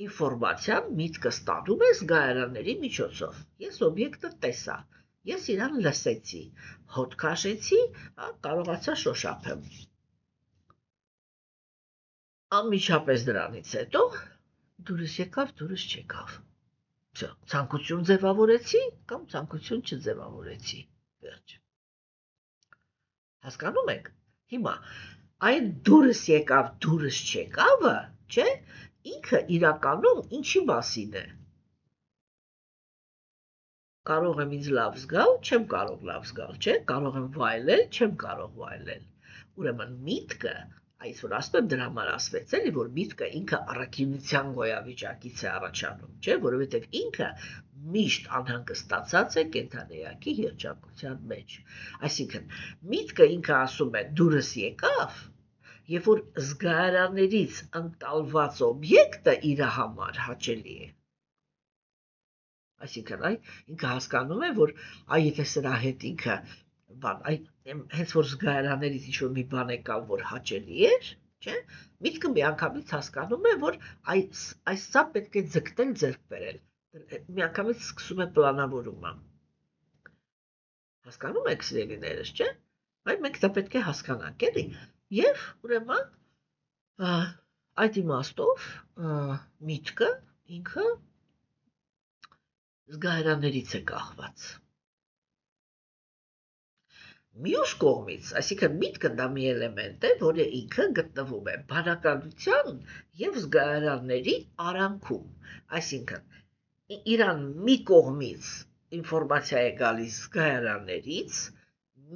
ինֆորմացիան միտքը ստանում է զգայարանների միջոցով։ Ես օբյեկտը տեսա, ես իրան լսեցի, հոտ քաշեցի, կարողացա շոշափեմ։ Անմիջապես դրանից հետո դուրս եկավ, դուրս չեկավ։ Ցանկություն ձևավորեցի կամ ցանկություն չձևավորեցի։ Վերջ։ Հասկանում եք։ Հիմա այդ դուրս եկավ, դուրս չեկավը, չէ, ինքը իրականում ինչի մասին է։ Կարող եմ ինձ լավ զգալ, չեմ կարող լավ զգալ, չէ, կարող եմ վայելել, չեմ կարող վայելել։ Ուրեմն միտքը, այս որ ասում եմ դրա համար ասվեց էլի, որ միտքը ինքը առաքինության գոյավիճակից է առաջանում, չէ, որովհետև ինքը միշտ անհանգստացած է կենդանիակի երջանկության մեջ։ Այսինքն միտքը ինքը ասում է դուրս եկավ, երբ որ զգայարաններից ընտալված օբյեկտը իր համար հաճելի է։ Այսինքն ինքը հասկանում է, որ եթե սրա հետ ինքը հենց որ զգայարաններից ինչ-որ մի բան եկավ, որ հաճելի էր, չէ, միտքը միանգամից հասկանում է, որ սա պետք է ձգտել ձեռք բերել, միանգամից սկսում է պլանավորումը։ Հասկանում եք, սիրելիներս, չէ, մենք դա պետք է հասկանանք, էլի, եւ ուրեմն այդ իմաստով միտքը ինքը զգայարաններից է կախված։ Մյուս կողմից, այսինքն միտքը դա մի էլեմենտ է, որը ինքը գտնվում է բանականության եւ զգայարանների արանքում, այսինքն իրան մի կողմից ինֆորմացիա է գալիս զգայարաններից,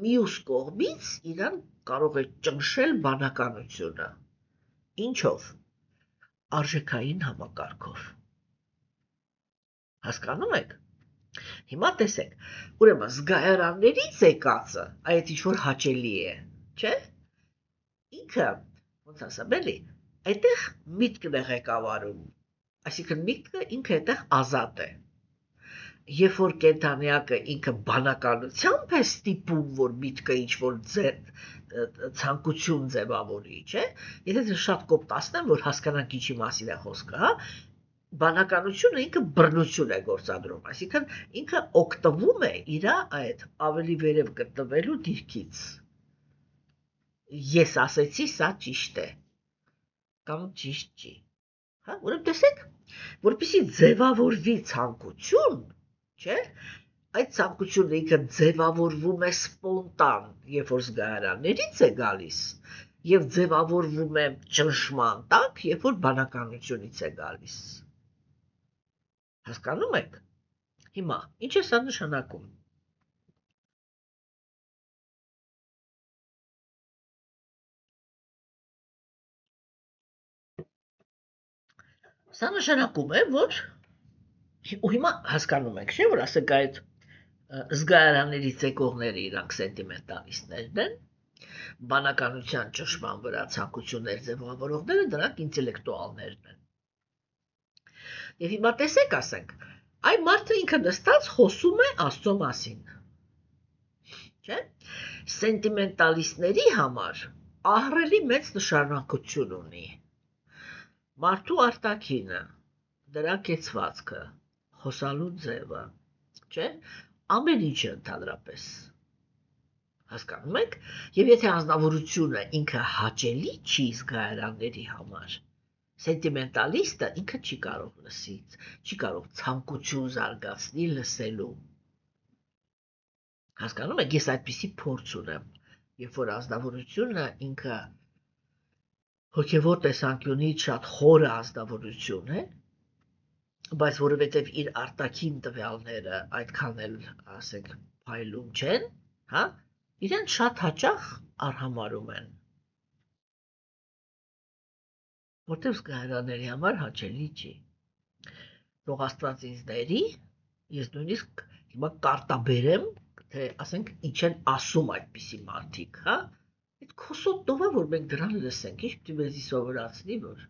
մյուս կողմից իրան կարող է ճնշել բանականությունը։ Ինչով։ Արժեքային համակարգով։ Հասկանում եք։ Հիմա տեսեք, ուրեմն զգայարաններից եկածը, այդ ինչ-որ հաճելի է, չէ, ինքը, ոնց ասեմ էլի, այդտեղ միտքն է ղեկավարում, այսինքն միտքը ինքը այդտեղ ազատ է, երբ որ կենդանիակը ինքը բանականությամբ է ստիպում, որ միտքը ինչ-որ ցանկություն ձևավորի, չէ, եթե շատ կոպտացնեմ, որ հասկանանք ինչի մասին է խոսքը, հա, բանականությունը ինքը բռնություն է գործադրում, այսինքն ինքը օգտվում է իր այդ ավելի վերև գտնվելու դիրքից։ ես ասեցի սա ճիշտ է կամ ճիշտ չի, հա, ուրեմն տեսեք, որպեսզի ձևավորվի ցանկություն, չէ՞, այդ ցանկությունը ինքը ձևավորվում է սպոնտան, երբ որ զգայարաններից է գալիս, եւ ձևավորվում է ճնշման տակ, երբ որ բանականությունից է գալիս։ Հասկանում եք։ Հիմա, ինչ է սա նշանակում։ Սա նշանակում է, որ ու հիմա հասկանում եք, չէ՞, որ ասենք այդ զգայարաններից եկողները իրանք սենտիմենտալիստներն են, բանականության ճնշման վրա ցանկություններ ձևավորողները դրանք ինտելեկտուալներն են։ Եվ հիմա տեսեք, ասենք, այ մարդը ինքը նստած խոսում է Աստծո մասին։ Չէ՞։ Սենտիմենտալիստների համար ահռելի մեծ նշանակություն ունի մարդու արտաքինը, դրա կեցվածքը, խոսալու ձևը, չէ՞, ամեն ինչը ընդհանրապես։ Հասկանում եք, եւ եթե անձնավորությունը ինքը հաճելի չի զգայարանների համար, սենտիմենտալիստը ինքը չի կարող լսի, չի կարող ցանկություն զարգացնի լսելու։ Հասկանում եք, ես այդպիսի փորձ ունեմ, երբ որ անձնավորությունը ինքը հոգևոր տեսանկյունից շատ խորը անձնավորություն է, բայց որովհետև իր արտաքին տվյալները այդքան էլ, ասենք, փայլուն չեն, հա, իրեն շատ հաճախ արհամարում են, որտեղ զգայարանների համար հաճելի չի։ Թող Աստված ինձ ների, ես նույնիսկ հիմա կարտաբերեմ, թե ասենք ինչ են ասում այդպիսի մարդիկ, հա, այդ քոսոտով է, որ մենք դրան լսենք, ինչ պիտի մեզի սովորացնի, որ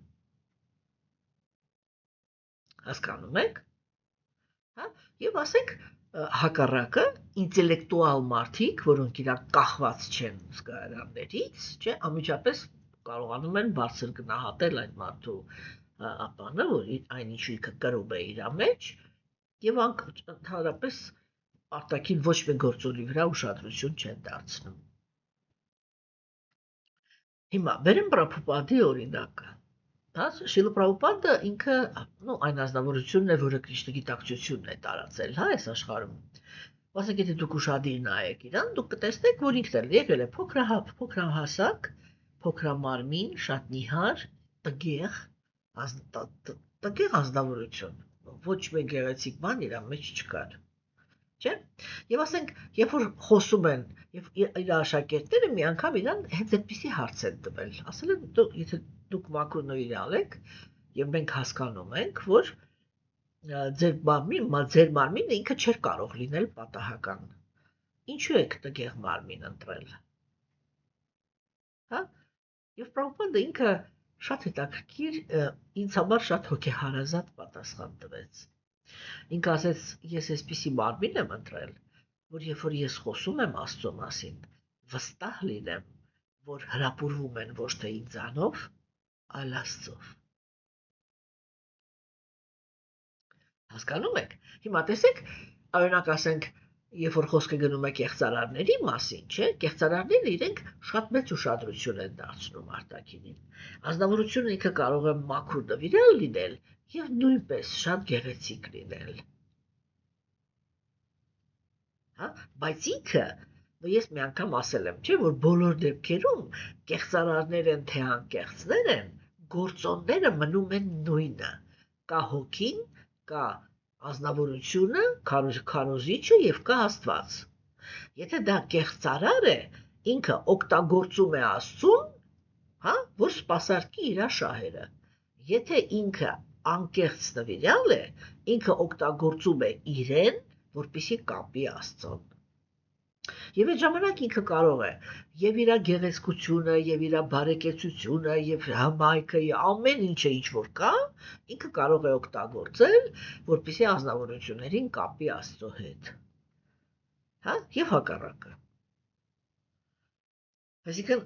հասկանում եք, հա, եւ ասենք հակառակը ինտելեկտուալ մարդիկ, որոնք իրանք կախված չեն զգայարաններից, չէ, անմիջապես կարողանում են բարձր գնահատել այդ մարդու ապանը, որ այն ինչ ինքը կրում է իր մեջ, եւ ընդհանրապես արտաքին ոչ մի գործոնի վրա ուշադրություն չեն դարձնում։ Հիմա բերեմ Պրաբհուպադի օրինակը։ Շիլա Պրաբհուպադը ինքը, այն անձնավորությունն է, որը քրիստոնեգիտակցությունն է տարածել, հա, այս աշխարհում։ Ասենք, եթե դուք ուշադիր նայեք իրան, դուք կտեսնեք, որ ինքն էլ եկել է փոքրահասակ, փոքրամարմին, շատ նիհար, տգեղ անձնավորություն։ Ոչ մի գեղեցիկ բան իր մեջ չկար։ Չէ՞։ Եվ ասենք, երբ որ խոսում են, եւ իր աշակերտները մի անգամ իրան հենց այդպիսի հարց են տվել, ասել են, եթե դուք մաքուր նույնալ եք, եւ մենք հասկանում ենք, որ ձեր մարմինը ինքը չէր կարող լինել պատահական։ Ինչու եք տգեղ մարմին ընտրել։ Հա։ Եվ Պրաբհուպադը ինքը շատ հետաքրքիր, ինձ համար շատ հոգեհարազատ պատասխան տվեց։ Ինքը ասեց, ես այսպիսի մարմին եմ ընտրել, որ երբ որ ես խոսում եմ Աստծո մասին, վստահ լինեմ, որ հրապուրվում են ոչ թե ինձանով, այլ Աստծով։ Հասկանում եք։ Հիմա տեսեք, օրինակ ասենք, երբ որ խոսքը գնում է կեղծարարների մասին, չէ՞, կեղծարարները իրենք շատ մեծ ուշադրություն են դարձնում արտաքինին։ Անձնավորությունը ինքը կարող է մաքուր նվիրալ լինել եւ նույնպես շատ գեղեցիկ լինել։ Հա, բայց ինքը, ես մի անգամ ասել եմ, չէ, որ բոլոր դեպքերում կեղծարարներ են թե անկեղծներ են, գործոնները մնում են նույնը։ Կա հոգին, կա անձնավորությունը, քարոզիչը եւ կա Աստված։ Եթե դա կեղծարար է, ինքը օգտագործում է Աստծուն, հա, որ սպասարկի իր շահերը։ Եթե ինքը անկեղծ նվիրյալ է, ինքը օգտագործում է իրեն, որպեսզի կապի Աստծուն։ Եվ այդ ժամանակ ինքը կարող է եւ իր գեղեցկությունը, եւ իր բարեկեցությունը, եւ համայնքը, ամեն ինչը ինչ որ կա, ինքը կարող է օգտագործել, որպեսզի անձնավորություններին կապի Աստծո հետ։ Հա, եւ հակառակը։ Այսինքն,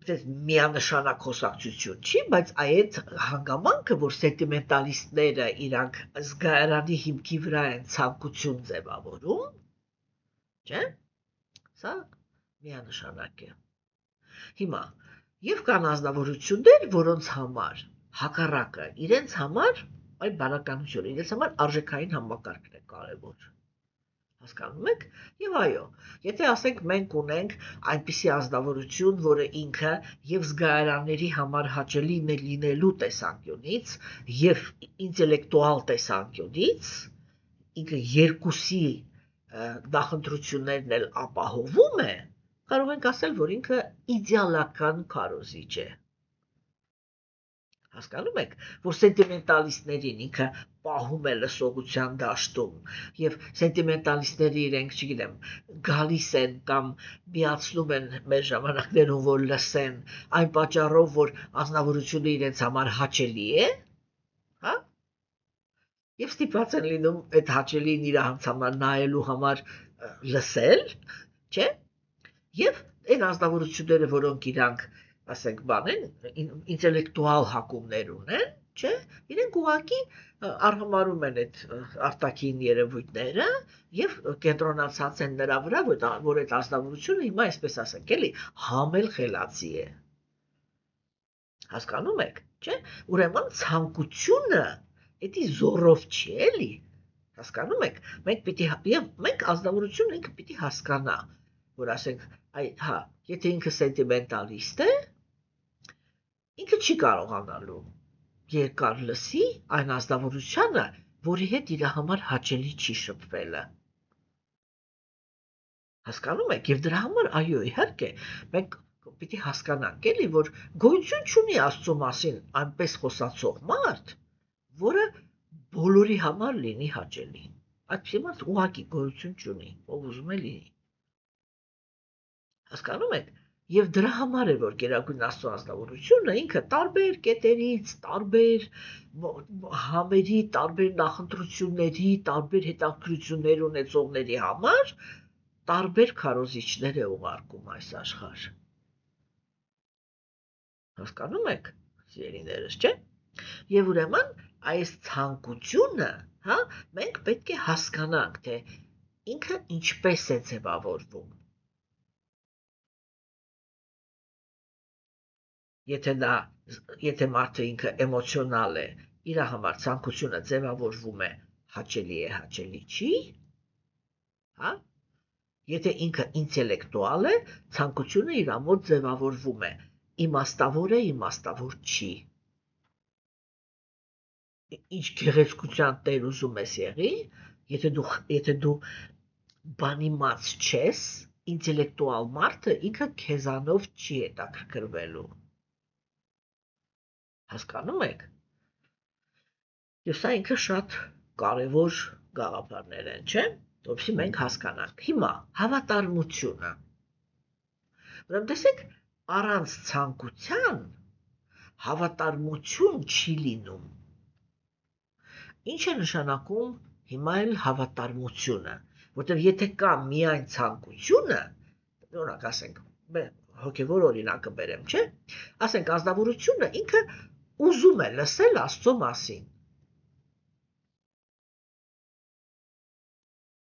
դες միանշանակ խոսակցություն չի, բայց այդ հանգամանքը, որ սենտիմենտալիստները իրանք զգայարանի հիմքի վրա են ցանկություն ձևավորում, չէ՞։ Սա միանշանակ է։ Հիմա եւ կան ազնվորություններ, որոնց համար հակառակը իրենց համար այ բանականությունը, իրենց համար արժեքային համակարգն է կարևոր։ Հասկանում եք։ Եվ այո, եթե ասենք մենք ունենք այնպիսի ազնվորություն, որը ինքը եւ զգայարանների համար հաճելի լինելու տեսանկյունից եւ ինտելեկտուալ տեսանկյունից, ինքը երկուսի նախընտրություններն էլ ապահովում է, կարող ենք ասել, որ ինքը իդեալական քարոզիչ է։ Հասկանում եք, որ սենտիմենտալիստներին ինքը պահում է լսողության դաշտում եւ սենտիմենտալիստները իրենք, չգիտեմ, գալիս են կամ միացնում են մեր ժամանակներում, որ լսեն այն պատճառով, որ ազնվորությունը իրենց համար հաճելի է, հա? Եվ ստիպված են լինում այդ հաճելին իր համար նայելու համար լսել, չէ՞։ Եվ այն ազնվորությունները, որոնք իրանք ասենք բանեն, ինտելեկտուալ հակումներ ունեն, չէ, իրենք ուղղակի արհամարում են այդ արտաքին երևույթները եւ կենտրոնացած են նրա վրա, որ այդ ազնվորությունը հիմա այսպես ասենք, էլի, համել խելացի է։ Հասկանում եք, չէ՞։ Ուրեմն ցանկությունը դա զորով չի, էլի։ Հասկանում եք, մենք ազնվորությունը ինքը պիտի հասկանա, որ ասենք, հա, եթե ինքը սենտիմենտալիստ է, ինքը չի կարողանալու երկար լսի այն ազնվորությանը, որի հետ իր համար հաճելի չի շփվելը։ Հասկանում եք, եւ դրա համար այո, իհարկե, մենք պիտի հասկանանք, էլի, որ գոյություն չունի Աստծո մասին այնպես խոսացող մարդ, որը բոլորի համար լինի հաճելի։ Այդպիսի մարդ ուղղակի գոյություն չունի, ով ուզում է լինի։ Հասկանում եք։ Եվ դրա համար է, որ Գերագույն Աստծո ազնվորությունը ինքը տարբեր կետերից, տարբեր համերի, տարբեր նախընտրությունների, տարբեր հետաքրքրություններ ունեցողների համար տարբեր քարոզիչներ է ուղարկում այս աշխարհ։ Հասկանում եք, սիրելիներս, չէ՞։ Եվ ուրեմն այս ցանկությունը, հա, մենք պետք է հասկանանք, թե ինքը ինչպես է ձևավորվում։ Եթե մարդը ինքը էմոցիոնալ է, իր համար ցանկությունը ձևավորվում է հաճելի չի, հա? Եթե ինքը ինտելեկտուալ է, ցանկությունը իր մոտ ձևավորվում է իմաստավոր է, իմաստավոր չի։ Ինչ գեղեցկության տեր ուզում ես եղի, եթե դու բանիմաց չես, ինտելեկտուալ մարդը ինքը քեզանով չի հետաքրքրվելու։ Հասկանում եք։ Եվ սա ինքը շատ կարևոր գաղափարներ են, չէ՞, որովհետեւ մենք հասկանանք։ Հիմա հավատարմությունը։ Ուրեմն տեսեք, առանց ցանկության հավատարմություն չի լինում։ Ինչ է նշանակում հիմա էլ հավատարմությունը, որտեղ եթե կա միայն ցանկությունը, օրինակ ասենք, հոգևոր օրինակը բերեմ, չէ՞, ասենք ազնվորությունը ինքը ուզում է լսել Աստծո մասին։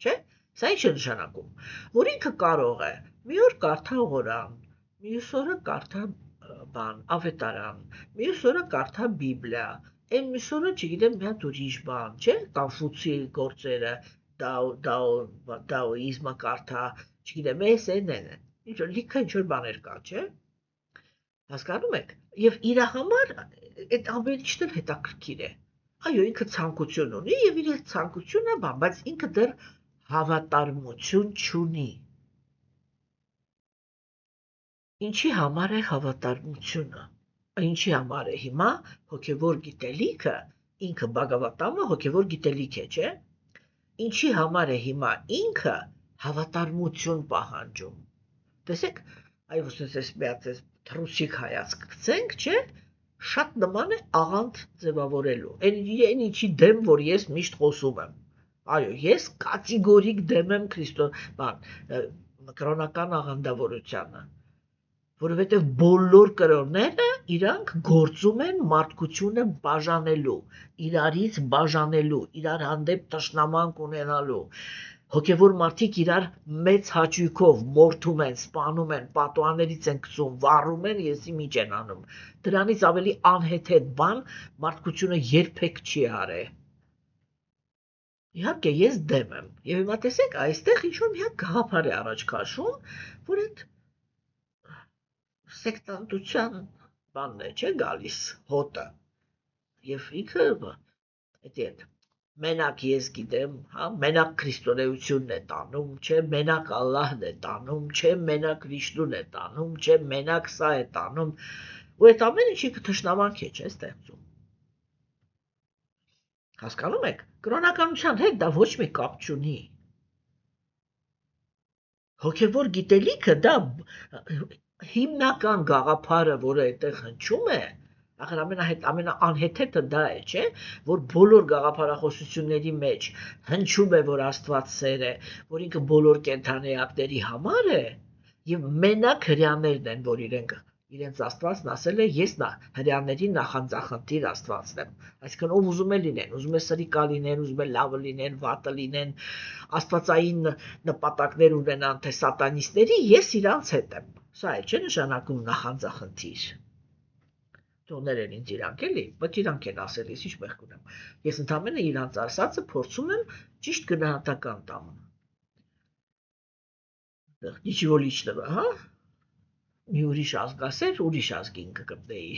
Չէ՞, սա ինչ է նշանակում, որ ինքը կարող է մի օր կարդա Ղուրան, մյուս օրը կարդա ավետարան, մյուս օրը կարդա Բիբլիա, այն մյուս օրը, չգիտեմ, մի հատ ուրիշ բան, չէ՞, Կոնֆուցիի գործերը, դաոիզմը կարդա, չգիտեմ, այն, ինչ որ լիքը ինչ որ բաներ կա, չէ՞։ Հասկանում եք։ Եվ իր համար այդ ամեն ինչն էլ հետաքրքիր է։ Այո, ինքը ցանկություն ունի եւ իր ցանկությունը, բայց ինքը դեռ հավատարմություն չունի։ Ինչի համար է հավատարմությունը։ Ինչի համար է հիմա հոգևոր գիտելիքը, ինքը Բhagavad-ը հոգևոր գիտելիք է, չէ՞։ Ինչի համար է հիմա ինքը հավատարմություն պահանջում։ Տեսեք, այո, ոսպես մի հատ թռուցիկ հայացք գցենք, չէ՞, շատ նման է աղանդ ձևավորելու։ Այն ինչի դեմ, որ ես միշտ խոսում եմ։ Այո, ես կատեգորիկ դեմ եմ կրոնական աղանդավորությանը, որովհետև բոլոր կրոնները իրանք գործում են մարդկությունը բաժանելու, իրարից բաժանելու, իրար հանդեպ տշնամանք ունենալու, Հոգևոր մարդիկ իրար մեծ հաճույքով մորթում են, սպանում են, պատուհաններից են գցում, վառում են, եսի միջ են անում։ Դրանից ավելի անհեթեթ բան մարդկությունը երբեք չի արել։ Իհարկե ես դեմ եմ։ Եվ հիմա տեսեք, այստեղ ինչ-որ մի հատ գաղափար է առաջ քաշում, որ այդ սեկտանտության բանն է, չէ՞ գալիս հոտը։ Եվ ինքը այդ մենակ ես գիտեմ, հա, մենակ քրիստոնեությունն է տանում, չէ, մենակ Ալլահն է տանում, չէ, մենակ Վիշնուն է տանում, չէ, մենակ սա է տանում, ու այդ ամեն ինչի թշնամանք է, չէ, ստեղծում։ Հասկանում եք, կրոնականության հետ դա ոչ մի կապ չունի։ Հոգևոր գիտելիքը դա հիմնական գաղափարը, որը այդտեղ հնչում է, ախր ամենաանհեթեթը դա է, չէ, որ բոլոր գաղափարախոսությունների մեջ հնչում է, որ Աստված սեր է, որ ինքը բոլոր կենդանիակների համար է, եւ մենակ հրյաներն են, որ իրենց Աստվածն ասել է, ես հրյաների նախանձախնդիր Աստվածն եմ, այսինքն ով ուզում է լինեն, ուզում է սրիկա լինեն, ուզում է լավը լինեն, վատը լինեն, աստվածային նպատակներ ունենան, թե սատանիստների, ես իրանց հետ եմ, սա է, չէ, նշանակում նախանձախնդիր։ Թողներ են ինձ իրանք էլի, բայց իրանք են ասել, ես ինչ մեղք ունեմ։ Ես ընդամենը իրանց ասածը փորձում եմ ճիշտ գնահատական տամ։ Ничего личного, հա։ Մի ուրիշ ազգասեր, ուրիշ ազգին կգտնեի,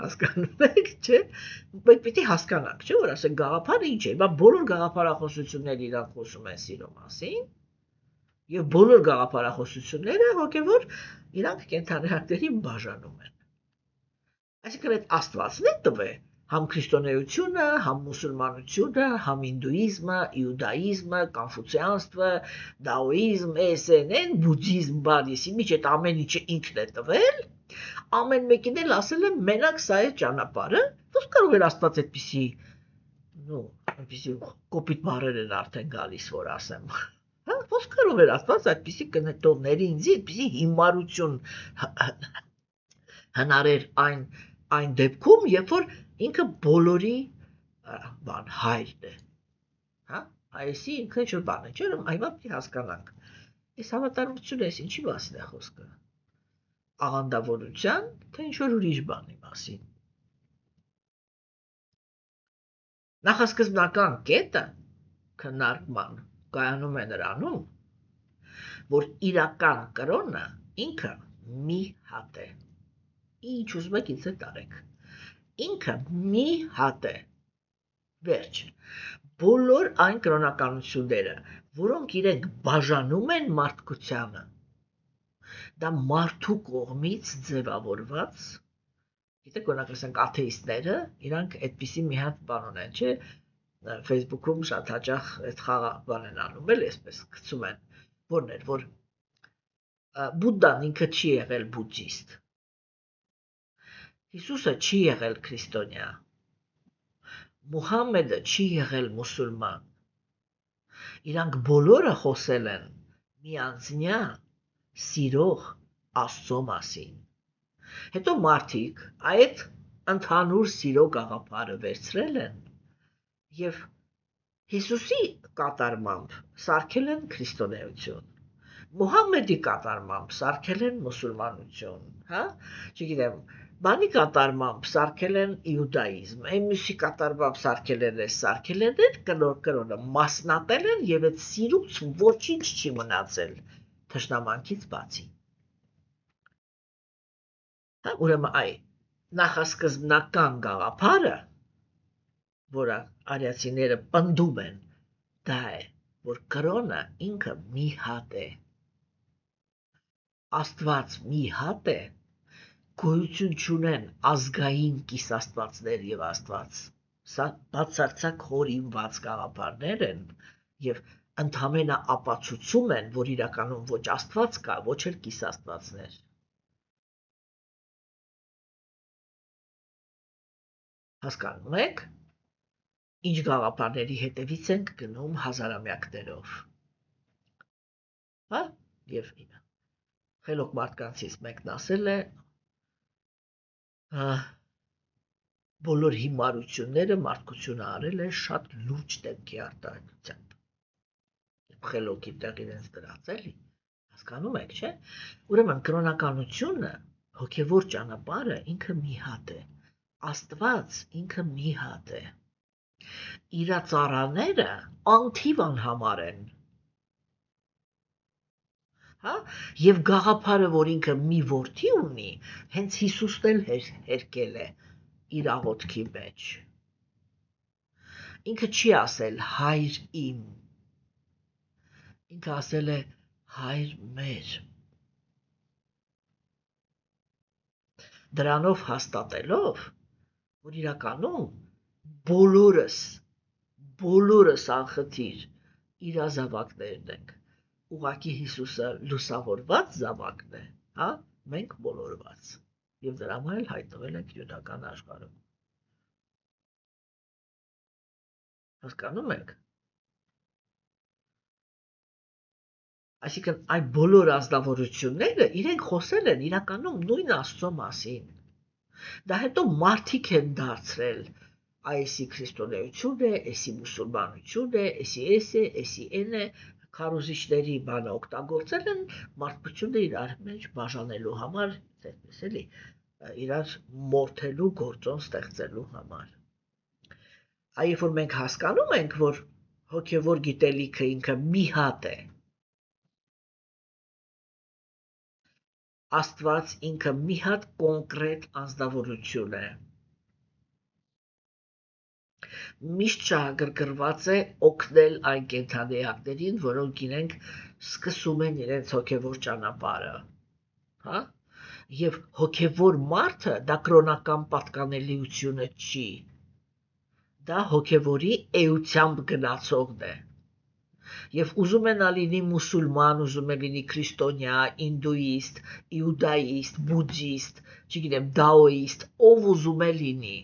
հասկանում եք, չէ։ Բայց պիտի հասկանանք, չէ, որ ասենք գաղափարը ինչ է, բա բոլոր գաղափարախոսությունները իրանք խոսում են սիրո մասին, եւ բոլոր գաղափարախոսությունները հոգեոր իրանք կենդանիակներին բաժանում են։ Այսինքն այդ Աստվածն է տվել համ քրիստոնեությունը, համ մուսուլմանությունը, համ հինդուիզմը, իուդաիզմը, կոնֆուցիանствը, դաոիզմ, էսենեն, բուդդիզմ, բադիսի միջ այդ ամեն ինչը ինքն է տվել, ամեն մեկին էլ ասել եմ մենակ սա է ճանապարհը, ո՞վ կարող էր Աստված այդպիսի, այնպիսի կոպիտ բառեր են արդեն գալիս, որ ասեմ։ Հա, ո՞վ կարող էր Աստված այդպիսի կնետողների ինձ այդպիսի հիմարություն հնարեր այն դեպքում, երբ որ ինքը բոլորի բան հայրն է, հա, այսի ինքը ինչ-որ բան է, չէ՞, հիմա պիտի հասկանանք, այս հավատարմությունը այս ինչի մասին է խոսքը, աղանդավորության, թե ինչ-որ ուրիշ բանի մասին։ Նախասկզբնական կետը քննարկման կայանում է նրանում, որ իրական կրոնը ինքը մի հատ է, ինչ ուզում եք ինձ հետ արեք, ինքը մի հատ է, վերջ, բոլոր այն կրոնականությունները, որոնք իրենք բաժանում են մարդկությանը, դա մարդու կողմից ձևավորված, գիտեք, օրինակ ասենք աթեիստները, իրանք այդպիսի մի հատ բան ունեն, չէ, Facebook-ում շատ հաճախ այդ խաղը բան են անում, էլ այսպես գցում են, որն էր, որ Բուդդան ինքը չի եղել բուդդիստ, Հիսուսը չի եղել քրիստոնյա, Մուհամմեդը չի եղել մուսուլման, իրանք բոլորը խոսել են միանձնյա սիրող Աստծո մասին, հետո մարդիկ այդ ընդհանուր սիրո գաղափարը վերցրել են և Հիսուսի կատարմամբ սարքել են քրիստոնեություն, Մուհամմեդի կատարմամբ սարքել են մուսուլմանություն, հա, չգիտեմ, բանի կատարմամբ սարքել են իուդաիզմ, մյուսի կատարմամբ սարքել են այս, սարքել են այդ կրոնը մասնատել են և այդ սիրուց ոչինչ չի մնացել թշնամանքից բացի։ Հա, ուրեմն այ նախասկզբնական գաղափարը, որը արիացիները պնդում են, դա է, որ կրոնը ինքը մի հատ է, Աստված մի հատ է, գոյություն չունեն ազգային կիսաստվածներ և Աստված, սա բացարձակ հորինված գաղափարներ են և ընդամենը ապացուցում են, որ իրականում ոչ Աստված կա, ոչ էլ կիսաստվածներ։ Հասկանում եք, ինչ գաղափարների հետևից ենք գնում հազարամյակներով։ Հա, և խելոք մարդկանցից մեկն ասել է, բոլոր հիմարությունները մարդկությունը արել է շատ լուրջ դեպքի արտահայտությամբ։ խելոքի տեղ իրենց դրած էլի, հասկանում եք, չէ՞։ Ուրեմն կրոնականությունը, հոգևոր ճանապարհը ինքը մի հատ է, Աստված ինքը մի հատ է, իր ծառաները անթիվ անհամար են, հա, եւ գաղափարը, որ ինքը մի որդի ունի, հենց Հիսուսն էլ հերկել է իր աղոթքի մեջ։ Ինքը չի ասել հայր իմ, ինքը ասել է հայր մեր։ Դրանով հաստատելով, որ իրականում բոլորս անխտիր իր զավակներն ենք, ուղղակի Հիսուսը լուսավորված զավակն է, հա, մենք բոլորված, եւ դրա համար էլ հայտնվել ենք յուրական աշխարհում։ Հասկանում եք։ Այսինքն այդ բոլոր ազնվորությունները իրենք խոսել են իրականում նույն Աստծո մասին։ Դա հետո մարդիկ են դարձրել այսի քրիստոնեություն է, էսի մուսուլմանություն է, էսի էն է, քարոզիչների բանը օգտագործել են մարդկությունը իրար մեջ բաժանելու համար, այդպես էլի, իրար մորթելու գործոն ստեղծելու համար։ Այ որ մենք հասկանում ենք, որ հոգևոր գիտելիքը ինքը մի հատ է, Աստված ինքը մի հատ կոնկրետ անձնավորություն է, միշտ շահագրգռված է օգնել այն կենդանիակներին, որոնք իրենք սկսում են իրենց հոգևոր ճանապարհը, հա, եւ հոգևոր մարդը դա կրոնական պատկանելիությունը չի, դա հոգևորի էությամբ գնացողն է, եւ ուզում է նա լինի մուսուլման, ուզում է լինի քրիստոնյա, ինդուիստ, իուդայիստ, բուդդիստ, չգիտեմ, դաոիստ, ով ուզում է լինի,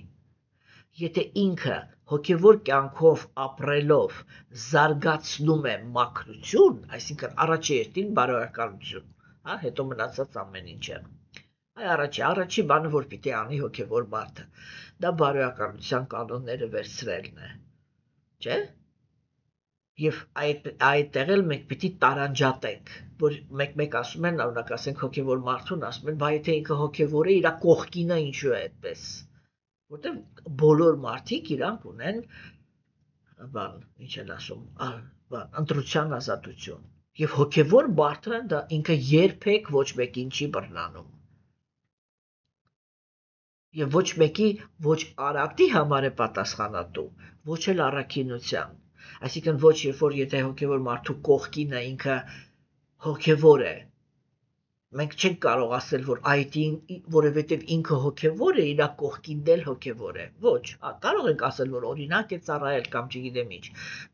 եթե ինքը հոգևոր կյանքով ապրելով զարգացնում է մաքրություն, այսինքն առաջերտին բարոյականություն, հա, հետո մնացած ամեն ինչը։ Այ առաջի բանը, որ պիտի անի հոգևոր մարդը, դա բարոյականության կանոնները վերցրելն է, չէ՞։ Եվ այդտեղ էլ մենք պիտի տարանջատենք, որ մեկ ասում են, օրինակ ասենք հոգևոր մարդուն, ասում են, բա եթե ինքը հոգևոր է, իր կողքին է ինչու է այդպես, որտեղ բոլոր մարդիկ իրանք ունեն բան, ինչ են ասում, ընտրության ազատություն, եւ հոգևոր մարդը դա ինքը երբեք ոչ մեկին չի բռնանում, եւ ոչ մեկի ոչ արատի համար է պատասխանատու, ոչ էլ առաքինության, այսինքն ոչ երբ որ եթե հոգևոր մարդու կողքին է ինքը հոգևոր է, մենք չենք կարող ասել, որ որովհետև ինքը հոգևոր է, իր կողքին դել հոգևոր է, ոչ, կարող ենք ասել, որ օրինակ է ծառայել կամ չգիտեմ ինչ,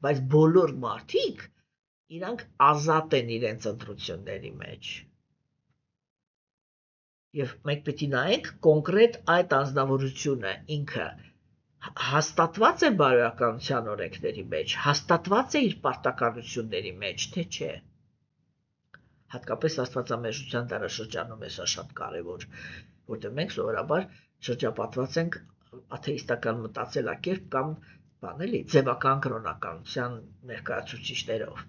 բայց բոլոր մարդիկ իրանք ազատ են իրենց ընտրությունների մեջ։ Եվ մենք պիտի նայենք կոնկրետ այդ անձնավորությունը ինքը հաստատված է բարոյականության օրենքների մեջ, հաստատված է իր պարտականությունների մեջ, թե չէ։ Հատկապես աստվածամերժության դարաշրջանում է սա շատ կարևոր, որտեղ մենք սովորաբար շրջապատված ենք աթեիստական մտածելակերպ կամ բան էլի ձևական կրոնականության ներկայացուցիչներով։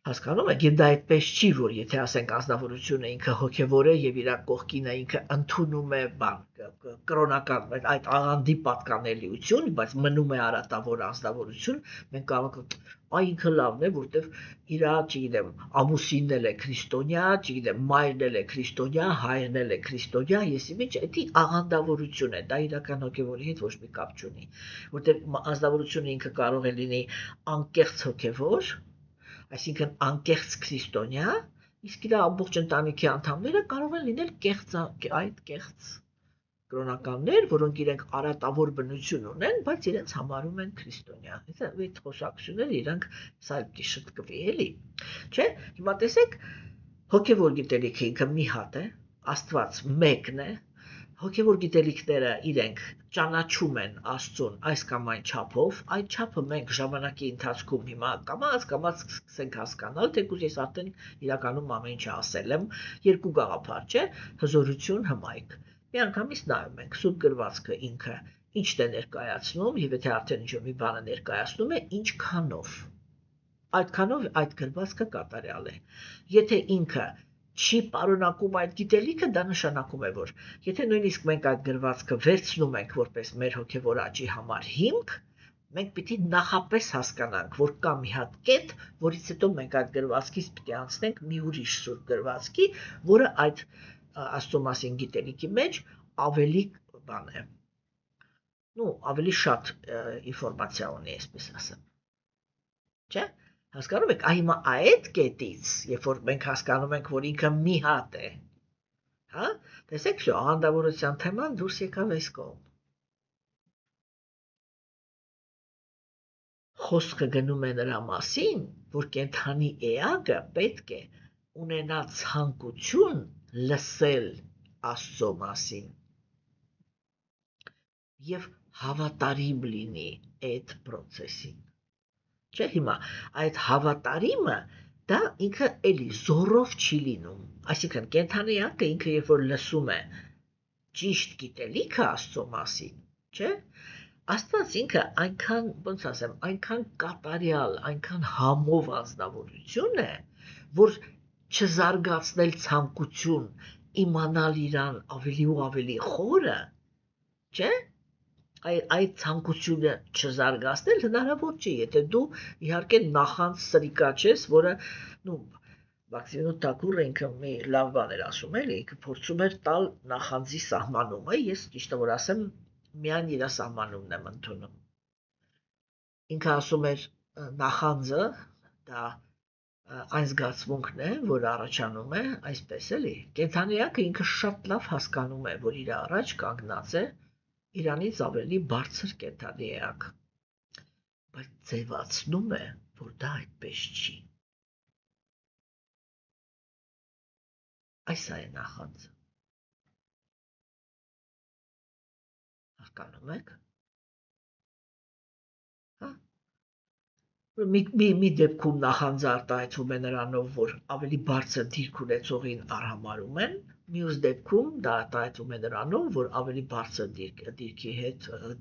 Հասկանում եք, եւ դա այդպես չի, որ եթե ասենք ազնվորությունը ինքը հոգևոր է եւ իր կողքին է ինքը ընդունում է կրոնական այդ աղանդի պատկանելիություն, բայց մնում է արատավոր անձնավորություն, մենք կարող ենք ինքը լավն է, որտեվ իր, չգիտեմ, ամուսինն էլ է քրիստոնյա, չգիտեմ, մայրն էլ է քրիստոնյա, հայրն էլ է քրիստոնյա, եսի մեջ դա աղանդավորություն է, դա իրական հոգևորի հետ ոչ մի կապ չունի, որտեվ անձնավորությունը ինքը կարող է լինի անկեղծ հոգևոր, այսինքն անկեղծ քրիստոնյա, իսկ իր ամբողջ ընտանիքի անդամները կարող են լինել այդ կեղծ կրոնականներ, որոնք իրենք արատավոր բնություն ունեն, բայց իրենց համարում են քրիստոնյա։ Այդ խոսակցությունները իրանք սա շտկվի էլի։ Չէ՞։ Հիմա տեսեք, հոգևոր գիտելիքը ինքը մի հատ է, Աստված մեկն է, հոգևոր գիտելիքները իրենք ճանաչում են Աստծուն այս կամ այն չափով, այդ չափը մենք ժամանակի ընթացքում հիմա կամաց սկսենք հասկանալ, թեկուզ ես արդեն իրականում ամեն ինչ ասել եմ, երկու գաղափար, չէ, հզորություն, հմայք։ Միանգամից նայում ենք Սուրբ գրվածքը ինքը ինչն է ներկայացնում, եւ եթե արդեն ինչ-որ մի բանը ներկայացնում է, ինչքանով։ Այդքանով այդ գրվածքը կատարյալ է։ Եթե ինքը չի պարունակում այդ գիտելիքը, դա նշանակում է, որ եթե նույնիսկ մենք այդ գրվածքը վերցնում ենք որպես մեր հոգևոր աճի համար հիմք, մենք պիտի նախապես հասկանանք, որ կա մի հատ կետ, որից հետո մենք այդ գրվածքից պիտի անցնենք մի ուրիշ սուրբ գրվածքի, որը այդ Աստծո մասին գիտելիքի մեջ ավելի բան է, ավելի շատ ինֆորմացիա ունի, այսպես ասեմ։ Չէ՞։ Հասկանում եք, հիմա այդ կետից, երբ որ մենք հասկանում ենք, որ ինքը մի հատ է, հա, տեսեք, շո աղանդավորության թեման դուրս եկավ այս կողմ։ Խոսքը գնում է նրա մասին, որ կենդանի էակը պետք է ունենա ցանկություն լսել Աստծո մասին եւ հավատարիմ լինի այդ process-ին։ Չէ, հիմա այդ հավատարիմը դա ինքը էլի զորով չի լինում, այսինքն կենդանի էակը ինքը երբ որ լսում է ճիշտ գիտելիքը Աստծո մասին, չէ, Աստված ինքը այնքան, ոնց ասեմ, այնքան կատարյալ, այնքան համով անձնավորություն է, որ չզարգացնել ցանկություն իմանալ իրան ավելի ու ավելի խորը, չէ, այդ ցանկությունը չզարգացնել հնարավոր չի, եթե դու իհարկե նախանց սրիկա չես, որը, Մաքսիմիլիան Թակուրը ինքը մի լավ բան էր ասում, էլի, ինքը փորձում էր տալ նախանձի սահմանումը, ես ճիշտը որ ասեմ, միայն իր սահմանումն եմ ընդունում։ Ինքը ասում էր նախանձը դա այն զգացմունքն է, որ առաջանում է, այսպես էլի, կենդանիակը ինքը շատ լավ հասկանում է, որ իր առաջ կանգնած է իրանից ավելի բարձր կենդանի էակ, բայց ձևացնում է, որ դա այդպես չի։ Այս է նախանձը։ Հասկանում եք։ Մի դեպքում նախանձը արտահայտվում է նրանով, որ ավելի բարձր դիրք ունեցողին արհամարհում են, մյուս դեպքում դա արտահայտվում է նրանով, որ ավելի բարձր դիրքի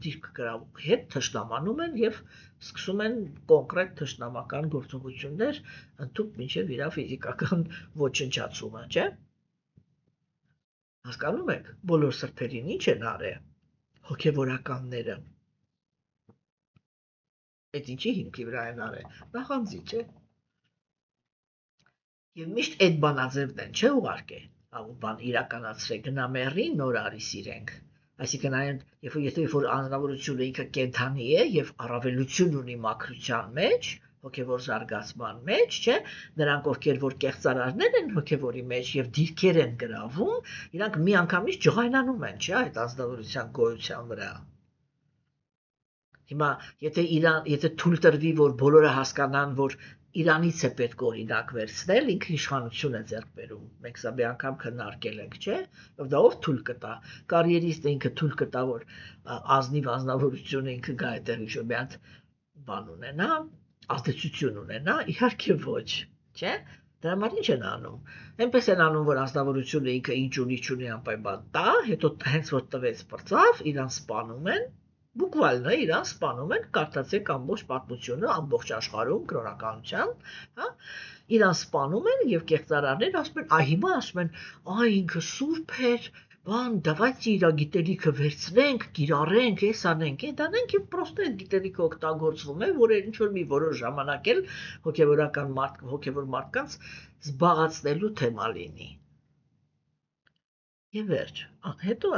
դիրք գրավող հետ թշնամանում են եւ սկսում են կոնկրետ թշնամական գործողություններ, ընդհանուր մինչեւ իր ֆիզիկական ոչնչացումը, չէ՞։ Հասկանում եք, բոլոր սրբերին ինչ են արել հոգևորականները։ Այդ ինչի հիմքի վրա են արել, նախանձի, չէ։ Եվ միշտ այդ բանաձևն են, չէ, ուղարկե, բան իրականացրեք, գնա մեռի, նոր արի սիրենք։ Այսինքն այն, եթե որ անձնավորությունը ինքը կենդանի է եւ առավելություն ունի մաքրության մեջ, հոգևոր զարգացման մեջ, չէ, նրանք ովքեր որ կեղծարարներ են հոգևորի մեջ եւ դիրքեր են գրավում, իրանք միանգամից ջղայնանում են, չէ, այդ անձնավորության գոյության վրա։ Հիմա եթե թույլ տրվի, որ բոլորը հասկանան, որ իրանից է պետք օրինակ վերցնել, ինքը իշխանություն է ձեռք բերում։ Մենք սա մի անգամ քննարկել ենք, չէ՞։ Դա ով թույլ կտա։ Կարիերիստը ինքը թույլ կտա, որ ազնիվ անձնավորությունը ինքը գա այդտեղ ինչ-որ մի հատ բան ունենա, ազդեցություն ունենա, իհարկե ոչ, չէ՞։ Դրա համար ինչ են անում։ Այնպես են անում, որ անձնավորությունը ինքը ինչ ունի անպայման տա, հետո հենց որ տվեց պրծավ, իրան սպանում են։ Բուկվալն է, իրան սպանում են, կարդացեք ամբողջ պատմությունը, ամբողջ աշխարհում, կրոնականության, հա, իրան սպանում են եւ կեղծարարներ ասում են, հիմա ասում են, ինքը սուրբ էր, բան, давайте իր գիտելիքը վերցնենք, կիրառենք, էս անենք, այդ անենք եւ պրոստը այդ գիտելիքը օգտագործվում է, որ ինչ որ մի որոշ ժամանակ էլ հոգևոր մարդկանց զբաղացնելու թեմա լինի։ Եվ վերջ, հետո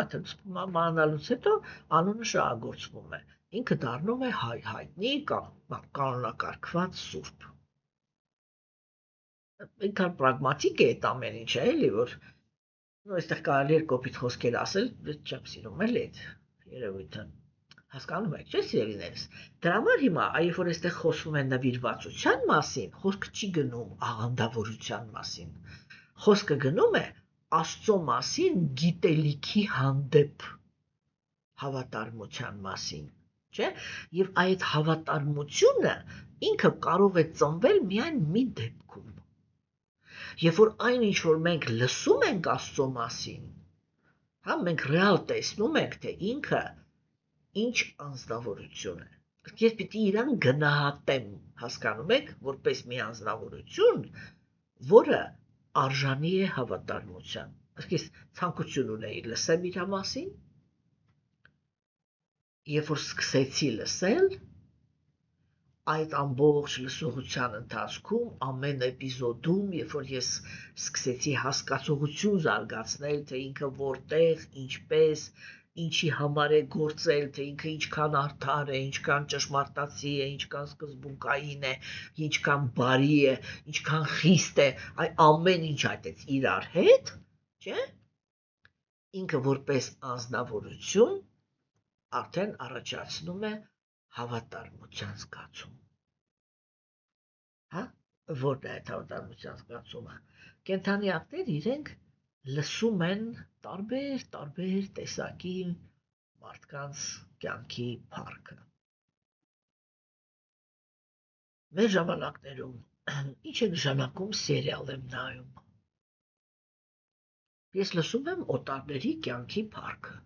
մանալուց հետո անունը շահագործվում է, ինքը դառնում է հայտնի կանոնակարգված սուրբ։ Ինքան պրագմատիկ է այդ ամեն ինչը, էլի, որ այստեղ կարելի է կոպիտ խոսքեր ասել, չեմ սիրում էլ այդ երևույթը։ Հասկանում եք, չէ՞ սիրելիներս։ Դրա համար հիմա, երբ որ այստեղ խոսվում է նվիրվածության մասին, խոսքը չի գնում աղանդավորության մասին։ Խոսքը գնում է Աստծո մասին գիտելիքի հանդեպ հավատարմության մասին, չէ՞։ Եվ այդ հավատարմությունը ինքը կարող է ծնվել միայն մի դեպքում։ Երբ որ այն ինչ որ մենք լսում ենք Աստծո մասին, հա, մենք ռեալ տեսնում ենք, թե ինքը ինչ անձնավորություն է։ Ես պիտի իրան գնահատեմ, հասկանում եք, որպես մի անձնավորություն, որը արժանի է հավատարմության։ Ես ցանկություն ունեի լսեմ իր մասին, երբ որ սկսեցի լսել, այդ ամբողջ լսողության ընթացքում ամեն էպիզոդում, երբ որ ես սկսեցի հասկացողություն զարգացնել, թե ինքը որտեղ, ինչպես, ինչի համար է գործել, թե ինքը ինչքան արդար է, ինչքան ճշմարտացի է, ինչքան սկզբունքային է, ինչքան բարի է, ինչքան խիստ է, այդ ամեն ինչ այդպես իրար հետ, չէ՞։ Ինքը որպես անձնավորություն արդեն առաջացնում է հավատարմության զգացում։ Հա, որն է այդ հավատարմության զգացումը։ Կենդանիակներ իրենք լսում են տարբեր տեսակի մարդկանց կյանքի փառքը։ Մեր ժամանակներում ինչ է նշանակում սերիալ եմ նայում։ Ես լսում եմ օտարների կյանքի փառքը,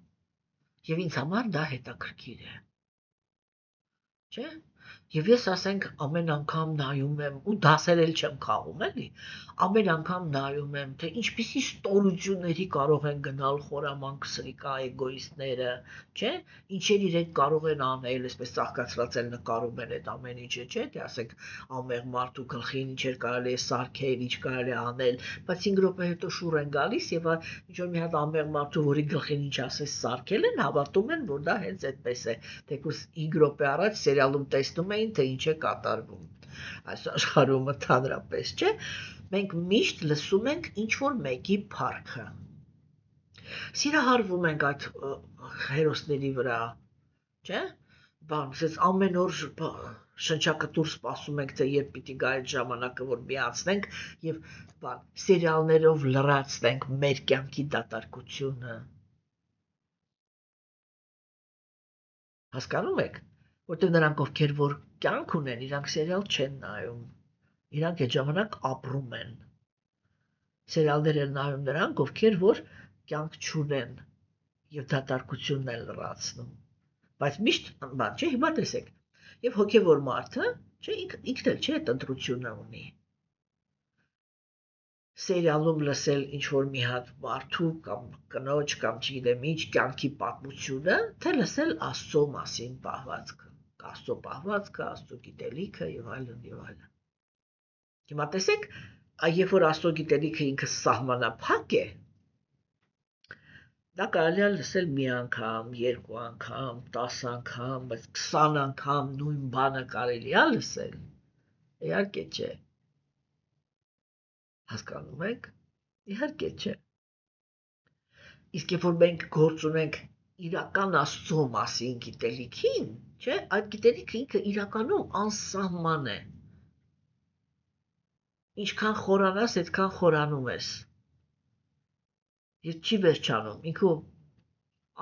եւ ինձ համար դա հետաքրքիր է։ Չէ՞։ Եվ ես ասենք ամեն անգամ նայում եմ ու դասեր էլ չեմ քաղում, էլի։ Ամեն անգամ նայում եմ, թե ինչպիսի ստորությունների կարող են գնալ խորամանկ սրիկա էգոիստները, չէ՞։ Ինչեր իրենք կարող են անել, այսպես ծաղկացրած էլ նկարում են այդ ամեն ինչը, չէ՞, թե ասենք ամեղ մարդու գլխին ինչեր կարելի է սարքել, ինչ կարելի է անել, բայց 5 րոպե հետո շուռ են գալիս եւ ինչ որ մի հատ ամեղ մարդու, որի գլխին ինչ ասես սարքել են, հավատում են, որ դա հենց այդպես է։ Թեկուզ 5 րոպե առաջ սերիալում տեսնում էին, թե ինչ է կատարվում այս աշխարհում ընդհանրապես, չէ՞։ Մենք միշտ լսում ենք ինչ-որ մեկի փառքը։ Սիրահարվում ենք այդ հերոսների վրա, չէ՞։ Ասես ամեն օր շնչակտուր սպասում ենք, թե երբ պիտի գա այդ ժամանակը, որ միացնենք եւ սերիալներով լրացնենք մեր կյանքի դատարկությունը։ Հասկանում եք, որտեղ նրանք ովքեր որ կյանք ունեն, իրանք սերիալ չեն նայում, իրանք այդ ժամանակ ապրում են։ Սերիալներ են նայում նրանք, ովքեր որ կյանք չունեն եւ դատարկությունն են լրացնում։ Բայց միշտ բան չէ, հիմա տեսեք, եւ հոգեվոր մարդը, չէ, ինքն էլ չէ, այդ ընտրությունը ունի։ Սերիալում լսել ինչ-որ մի հատ մարդու կամ կնոջ կամ չգիտեմ ինչ կյանքի պատմությունը, թե լսել Աստծո մասին պահվածքը, Աստծո պահվածքը, Աստծո գիտելիքը եւ այլն եւ այլն։ Հիմա տեսեք, երբ որ Աստծո գիտելիքը ինքը սահմանափակ է, դա կարելի է լսել մի անգամ, երկու անգամ, 10 անգամ, բայց 20 անգամ նույն բանը կարելի է լսել։ Իհարկե չէ։ Հասկանում եք, իհարկե չէ։ Իսկ երբ որ մենք գործ ունենք իրական Աստծո մասին գիտելիքին, չէ, այդ գիտելիքը ինքը իրականում անսահման է։ Ինչքան խորանաս, այդքան խորանում ես։ Ես չի վերջանում, ինքը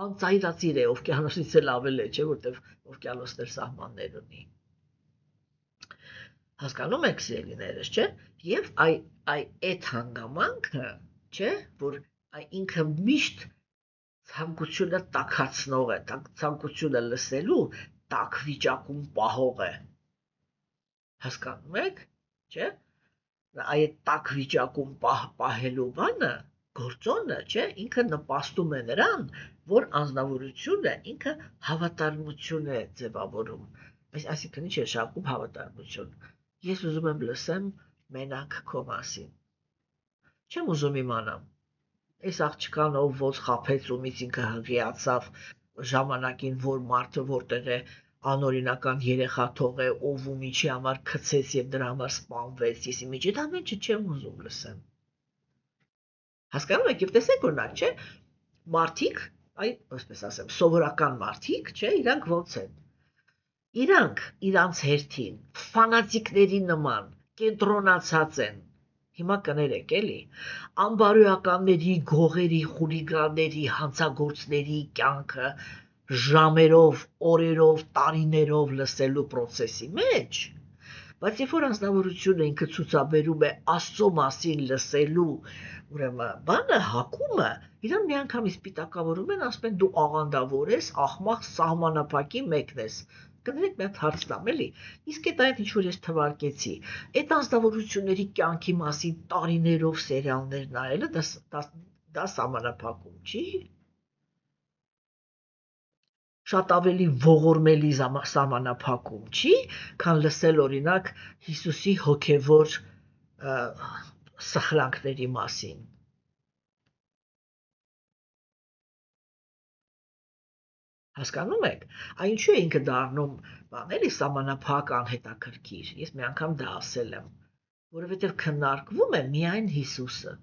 անծայրածիր է, օվկիանոսից էլ ավել է, չէ, որտեվ օվկիանոսն էլ սահմաններ ունի։ Հասկանում եք սիրելիներս, չէ՞։ Եվ այդ հանգամանքը, չէ, որ ինքը միշտ ցանկությունը տաքացնող է, ցանկությունը լսելու տաք վիճակում պահող է։ Հասկանում եք, չէ՞։ Այդ տաք վիճակում պահելու բանը, գործոնը, չէ, ինքը նպաստում է նրան, որ անձնավորությունը ինքը հավատարմություն է ձևավորում։ Այսինքն ինչ է շակում հավատարմություն։ Ես ուզում եմ լսեմ մենակ քո մասին։ Չեմ ուզում իմանամ։ Այս աղջկան ով ոնց խաբեց ումից ինքը հղիացավ ժամանակին, որ մարդը որտեղ է անօրինական երեխա թողե, ով ու միջի համար գցեց եւ դրա համար սպանվեց, ես իմիջ այդ ամենը չեմ ուզում լսեմ։ Հասկանում եք, եւ տեսեք օրինակ, չէ՞, մարդիկ, այսպես ասեմ, սովորական մարդիկ, չէ, իրանք ոնց են։ Իրանք իրանց հերթին ֆանատիկների նման կենտրոնացած են։ Հիմա կներեք, էլի, անբարոյականների, գողերի, խուլիգանների, հանցագործների կյանքը ժամերով, օրերով, տարիներով լսելու process-ի մեջ, բայց երբ որ անձնավորությունը ինքը ցուցաբերում է Աստծո մասին լսելու, ուրեմն բանը հակումը, իրան միանգամից պիտակավորում են, ասում են դու աղանդավոր ես, աղմաղ, սահմանափակի մեկն ես։ կներեք մի հատ հարց տամ, էլի։ Իսկ այդ ինչ որ ես թվարկեցի, այդ անձնավորությունների կյանքի մասին տարիներով սերիալներ նայելը դա սահմանափակում չի։ Շատ ավելի ողորմելի սահմանափակում չի, քան լսել օրինակ Հիսուսի հոգևոր սխրանքների մասին։ Հասկանում եք, ինչու է ինքը դառնում բաների սահմանափակ անհետաքրքիր։ Ես մի անգամ դա ասել եմ, որովհետև քննարկվում է միայն Հիսուսը։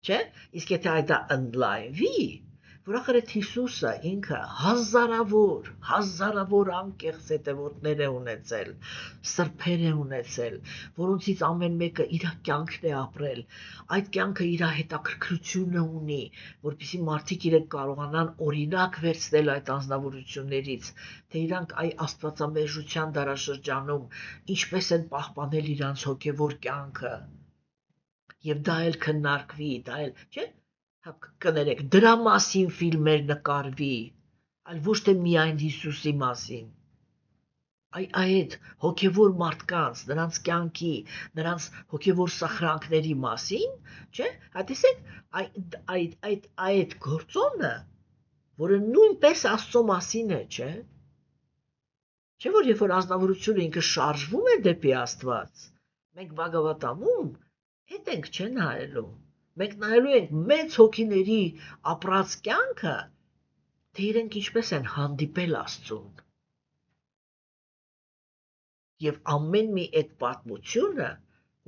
Չէ՞։ Իսկ եթե այդ ընդլայնվի, որ ախր այդ Հիսուսը ինքը հազարավոր անկեղծ հետևորդներ է ունեցել, սրբեր է ունեցել, որոնցից ամեն մեկը իր կյանքն է ապրել, այդ կյանքը իր հետաքրքրությունը ունի, որպեսզի մարդիկ իրենք կարողանան օրինակ վերցնել այդ անձնավորություններից, թե իրանք այ աստվածամերժության դարաշրջանում ինչպես են պահպանել իրանց հոգևոր կյանքը, եւ դա էլ քննարկվի, դա էլ, չէ՞։ Կներեք, դրա մասին ֆիլմեր նկարվի, այլ ոչ թե միայն Հիսուսի մասին։ Այդ հոգևոր մարդկանց, նրանց կյանքի, նրանց հոգևոր սխրանքների մասին, չէ՞։ Տեսեք, այդ գործոնը, որը նույնպես Աստծո մասին է, չէ՞։ Չէ՞ որ երբ որ անձնավորությունը ինքը շարժվում է դեպի Աստված, մենք Բաղավատամում հետ ենք չէ նայելու։ Մենք նայելու ենք մեծ հոգիների ապրած կյանքը, թե իրենք ինչպես են հանդիպել Աստծուն։ Եվ ամեն մի այդ պատմությունը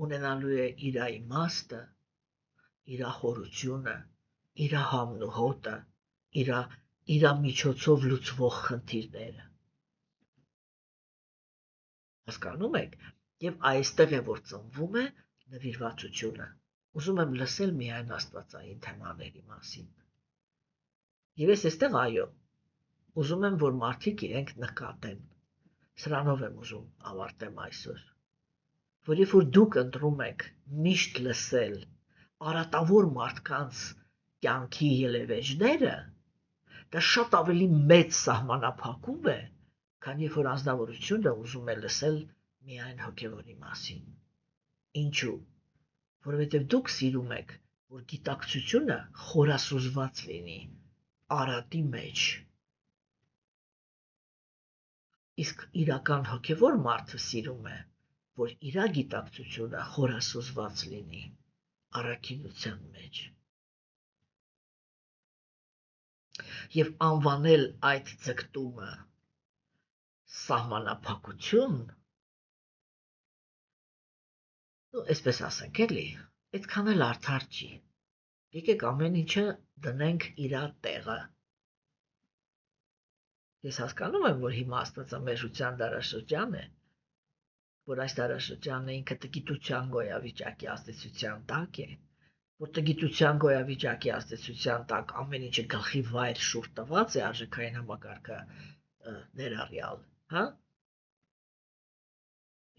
ունենալու է իր իմաստը, իր խորությունը, իր համն ու հոտը, իր միջոցով լուծվող խնդիրները։ Հասկանում եք, եւ այստեղ է որ ծնվում է նվիրվածությունը։ Ուզում եմ լսել միայն աստվածային թեմաների մասին։ Եվ ես այստեղ այո, ուզում եմ, որ մարդիկ իրենք նկատեն։ Սրանով եմ ուզում ավարտեմ այսօր։ Որ երբ որ դուք ընտրում եք միշտ լսել արատավոր մարդկանց կյանքի ելևէջները, դա շատ ավելի մեծ սահմանափակում է, քան երբ որ անձնավորությունը ուզում է լսել միայն հոգևորի մասին։ Ինչու՞։ Որովհետև դուք սիրում եք, որ գիտակցությունը խորասուզված լինի արատի մեջ։ Իսկ իրական հոգևոր մարդը սիրում է, որ իր գիտակցությունը խորասուզված լինի առաքինության մեջ։ Եվ անվանել այդ ձգտումը սահմանափակություն, այսպես ասենք էլի, այդքան էլ արդար չի։ Եկեք ամեն ինչը դնենք իր տեղը։ Ես հասկանում եմ, որ հիմա աստվածամերժության դարաշրջան է, որ այս դարաշրջանը ինքը տգիտության գոյավիճակի ազդեցության տակ է, որ տգիտության գոյավիճակի ազդեցության տակ ամեն ինչը գլխի վայր շուռ տված է արժեքային համակարգը ներառյալ, հա։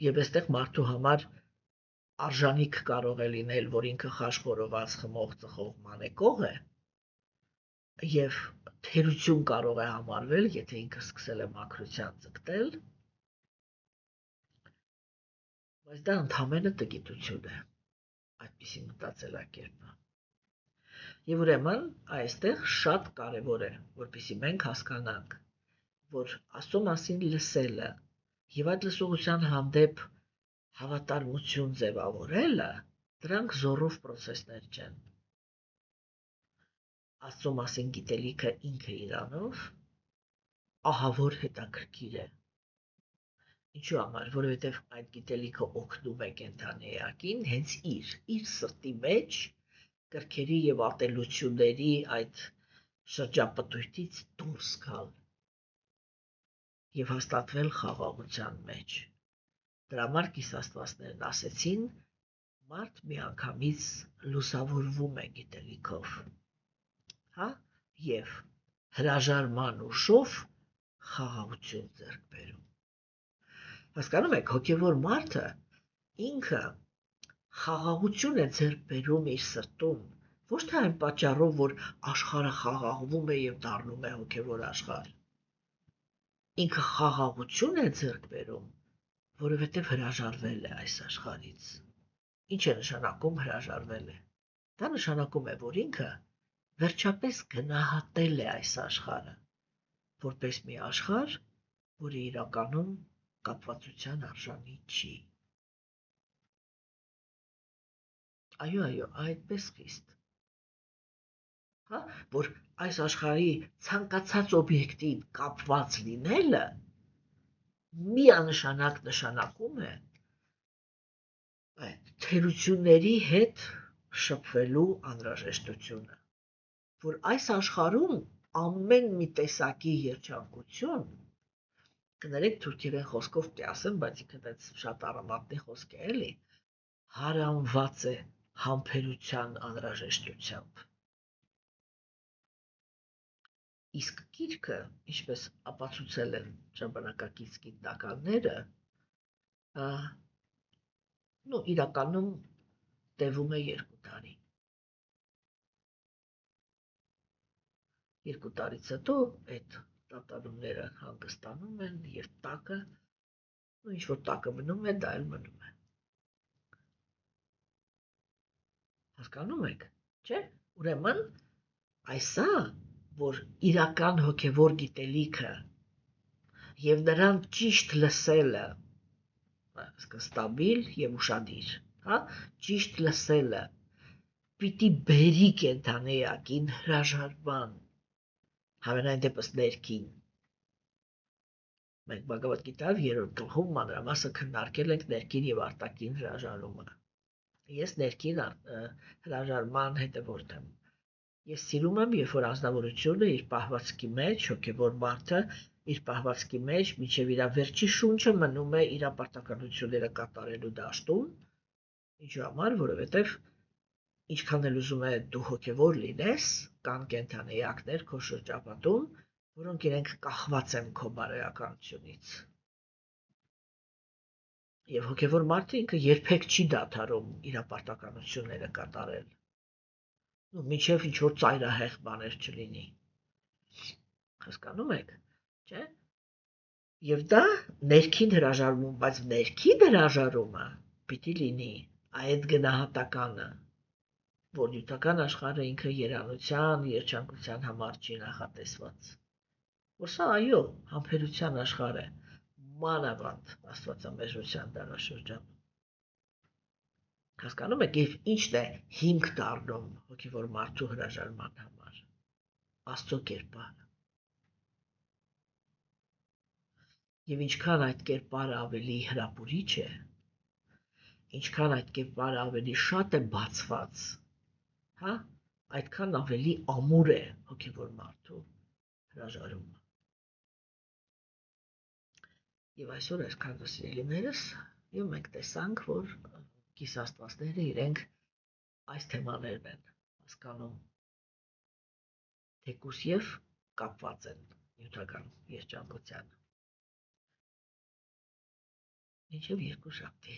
Եվ այստեղ մարդու համար արժանիք կարող է լինել, որ ինքը խաշխորոված խմող ծխող մանեկող է, եւ թերություն կարող է համարվել, եթե ինքը սկսել է մաքրության ձգտել, բայց դա ընդհանրապես տգիտություն է, այդպիսի մտածելակերպը։ Եվ ուրեմն այստեղ շատ կարևոր է, որպեսզի մենք հասկանանք, որ Աստծո մասին լսելը եւ այդ լսողության հանդեպ հավատարմություն ձևավորելը, դրանք զոռով պրոցեսներ չեն։ Աստծո մասին գիտելիքը ինքը իրանով ահավոր հետաքրքիր է։ Ինչու համար, որովհետև այդ գիտելիքը օգնում է կենդանի էակին հենց իր սրտի մեջ կրքերի եւ ատելությունների այդ շրջապտույտից դուրս գալ եւ հաստատվել խաղաղության մեջ։ Դրա համար կիսաստվածներն ասեցին, մարդ միանգամից լուսավորվում է գիտելիքով, հա, եւ հրաժարման ուժով խաղաղություն ձեռք բերում։ Հասկանում եք, հոգևոր մարդը ինքը խաղաղություն է ձեռք բերում իր սրտում, ոչ թե այն պատճառով, որ աշխարհը խաղաղվում է եւ դառնում է հոգևոր աշխարհ, ինքը խաղաղություն է ձեռք բերում, որովհետև հրաժարվել է այս աշխարհից։ Ինչ է նշանակում հրաժարվել է։ Դա նշանակում է, որ ինքը վերջապես գնահատել է այս աշխարհը, որպես մի աշխարհ, որը իրականում կապվածության արժանի չի։ Այո, այդպես խիստ։ Հա, որ այս աշխարհի ցանկացած օբյեկտին կապված լինելը միանշանակ նշանակում է այդ թերությունների հետ շփվելու անհրաժեշտությունը, որ այս աշխարհում ամեն մի տեսակի երջանկություն, կներեք թուրքերեն խոսքով կասեմ, բայց ինքն այդ շատ առամատնի խոսք է էլի, հարանված է համբերության անհրաժեշտությամբ։ Իսկ գիրքը, ինչպես ապացուցել են ժամանակակից գիտնականները, իրականում տևում է 2 տարի։ 2 տարից հետո այդ տատանումները հանգստանում են եւ տակը, ինչ որ տակը մնում է, դա էլ մնում է։ Հասկանում եք, չէ՞։ Ուրեմն այսա, որ իրական հոգևոր գիտելիքը եւ նրան ճիշտ լսելը, ստաբիլ եւ ուշադիր, հա, ճիշտ լսելը պիտի բերի կենթանի էակին հրաժարման, համենայն դեպս ներքին։ Մենք Բhagavad Gita-ով 3-րդ գլխում մանրամասը քննարկել ենք ներքին եւ արտաքին հրաժարումը։ Ես ներքին հրաժարման հետևորդ եմ։ Ես սիրում եմ, երբ որ անձնավորությունը իր պահվածքի մեջ, հոգևոր մարդը իր պահվածքի մեջ մինչև իր վերջի շունչը մնում է իր պարտականությունները կատարելու դաշտում, ինչու համար, որովհետև ինչքան էլ ուզում է դու հոգևոր լինես, կան կենդանի էակներ քո շրջապատում, որոնք իրենք կախված են քո բարոյականությունից։ Եվ հոգևոր մարդը ինքը երբեք չի դադարում իր պարտականությունները կատարել։ Մինչև ինչ-որ ծայրահեղ բաներ չլինի։ Հասկանում եք, չէ՞։ Եվ դա ներքին հրաժարվում, բայց ներքին հրաժարումը պիտի լինի այդ գնահատականը, որ նյութական աշխարհը ինքը երանության, երջանկության համար չի նախատեսված։ Որ սա այո, համբերության աշխարհ է, մանավանդ աստվածամեժության դարաշրջանում։ Հասկանում եք, եւ ինչն է հիմք դառնում հոգևոր մարդու հրաժարման համար։ Աստծո կերպարը։ Եվ ինչքան այդ կերպարը ավելի հրապուրիչ է, ինչքան այդ կերպարը ավելի շատ է բացված, հա, այդքան ավելի ամուր է հոգևոր մարդու հրաժարումը։ Եվ այսօր այսքան սիրելիներս, եւ մենք տեսանք, որ կիսաստվածները իրենք այս թեմաներն են հասկանում, թեկուզ եւ կապված են նյութական երջանկությանը։ Մինչև երկուշաբթի։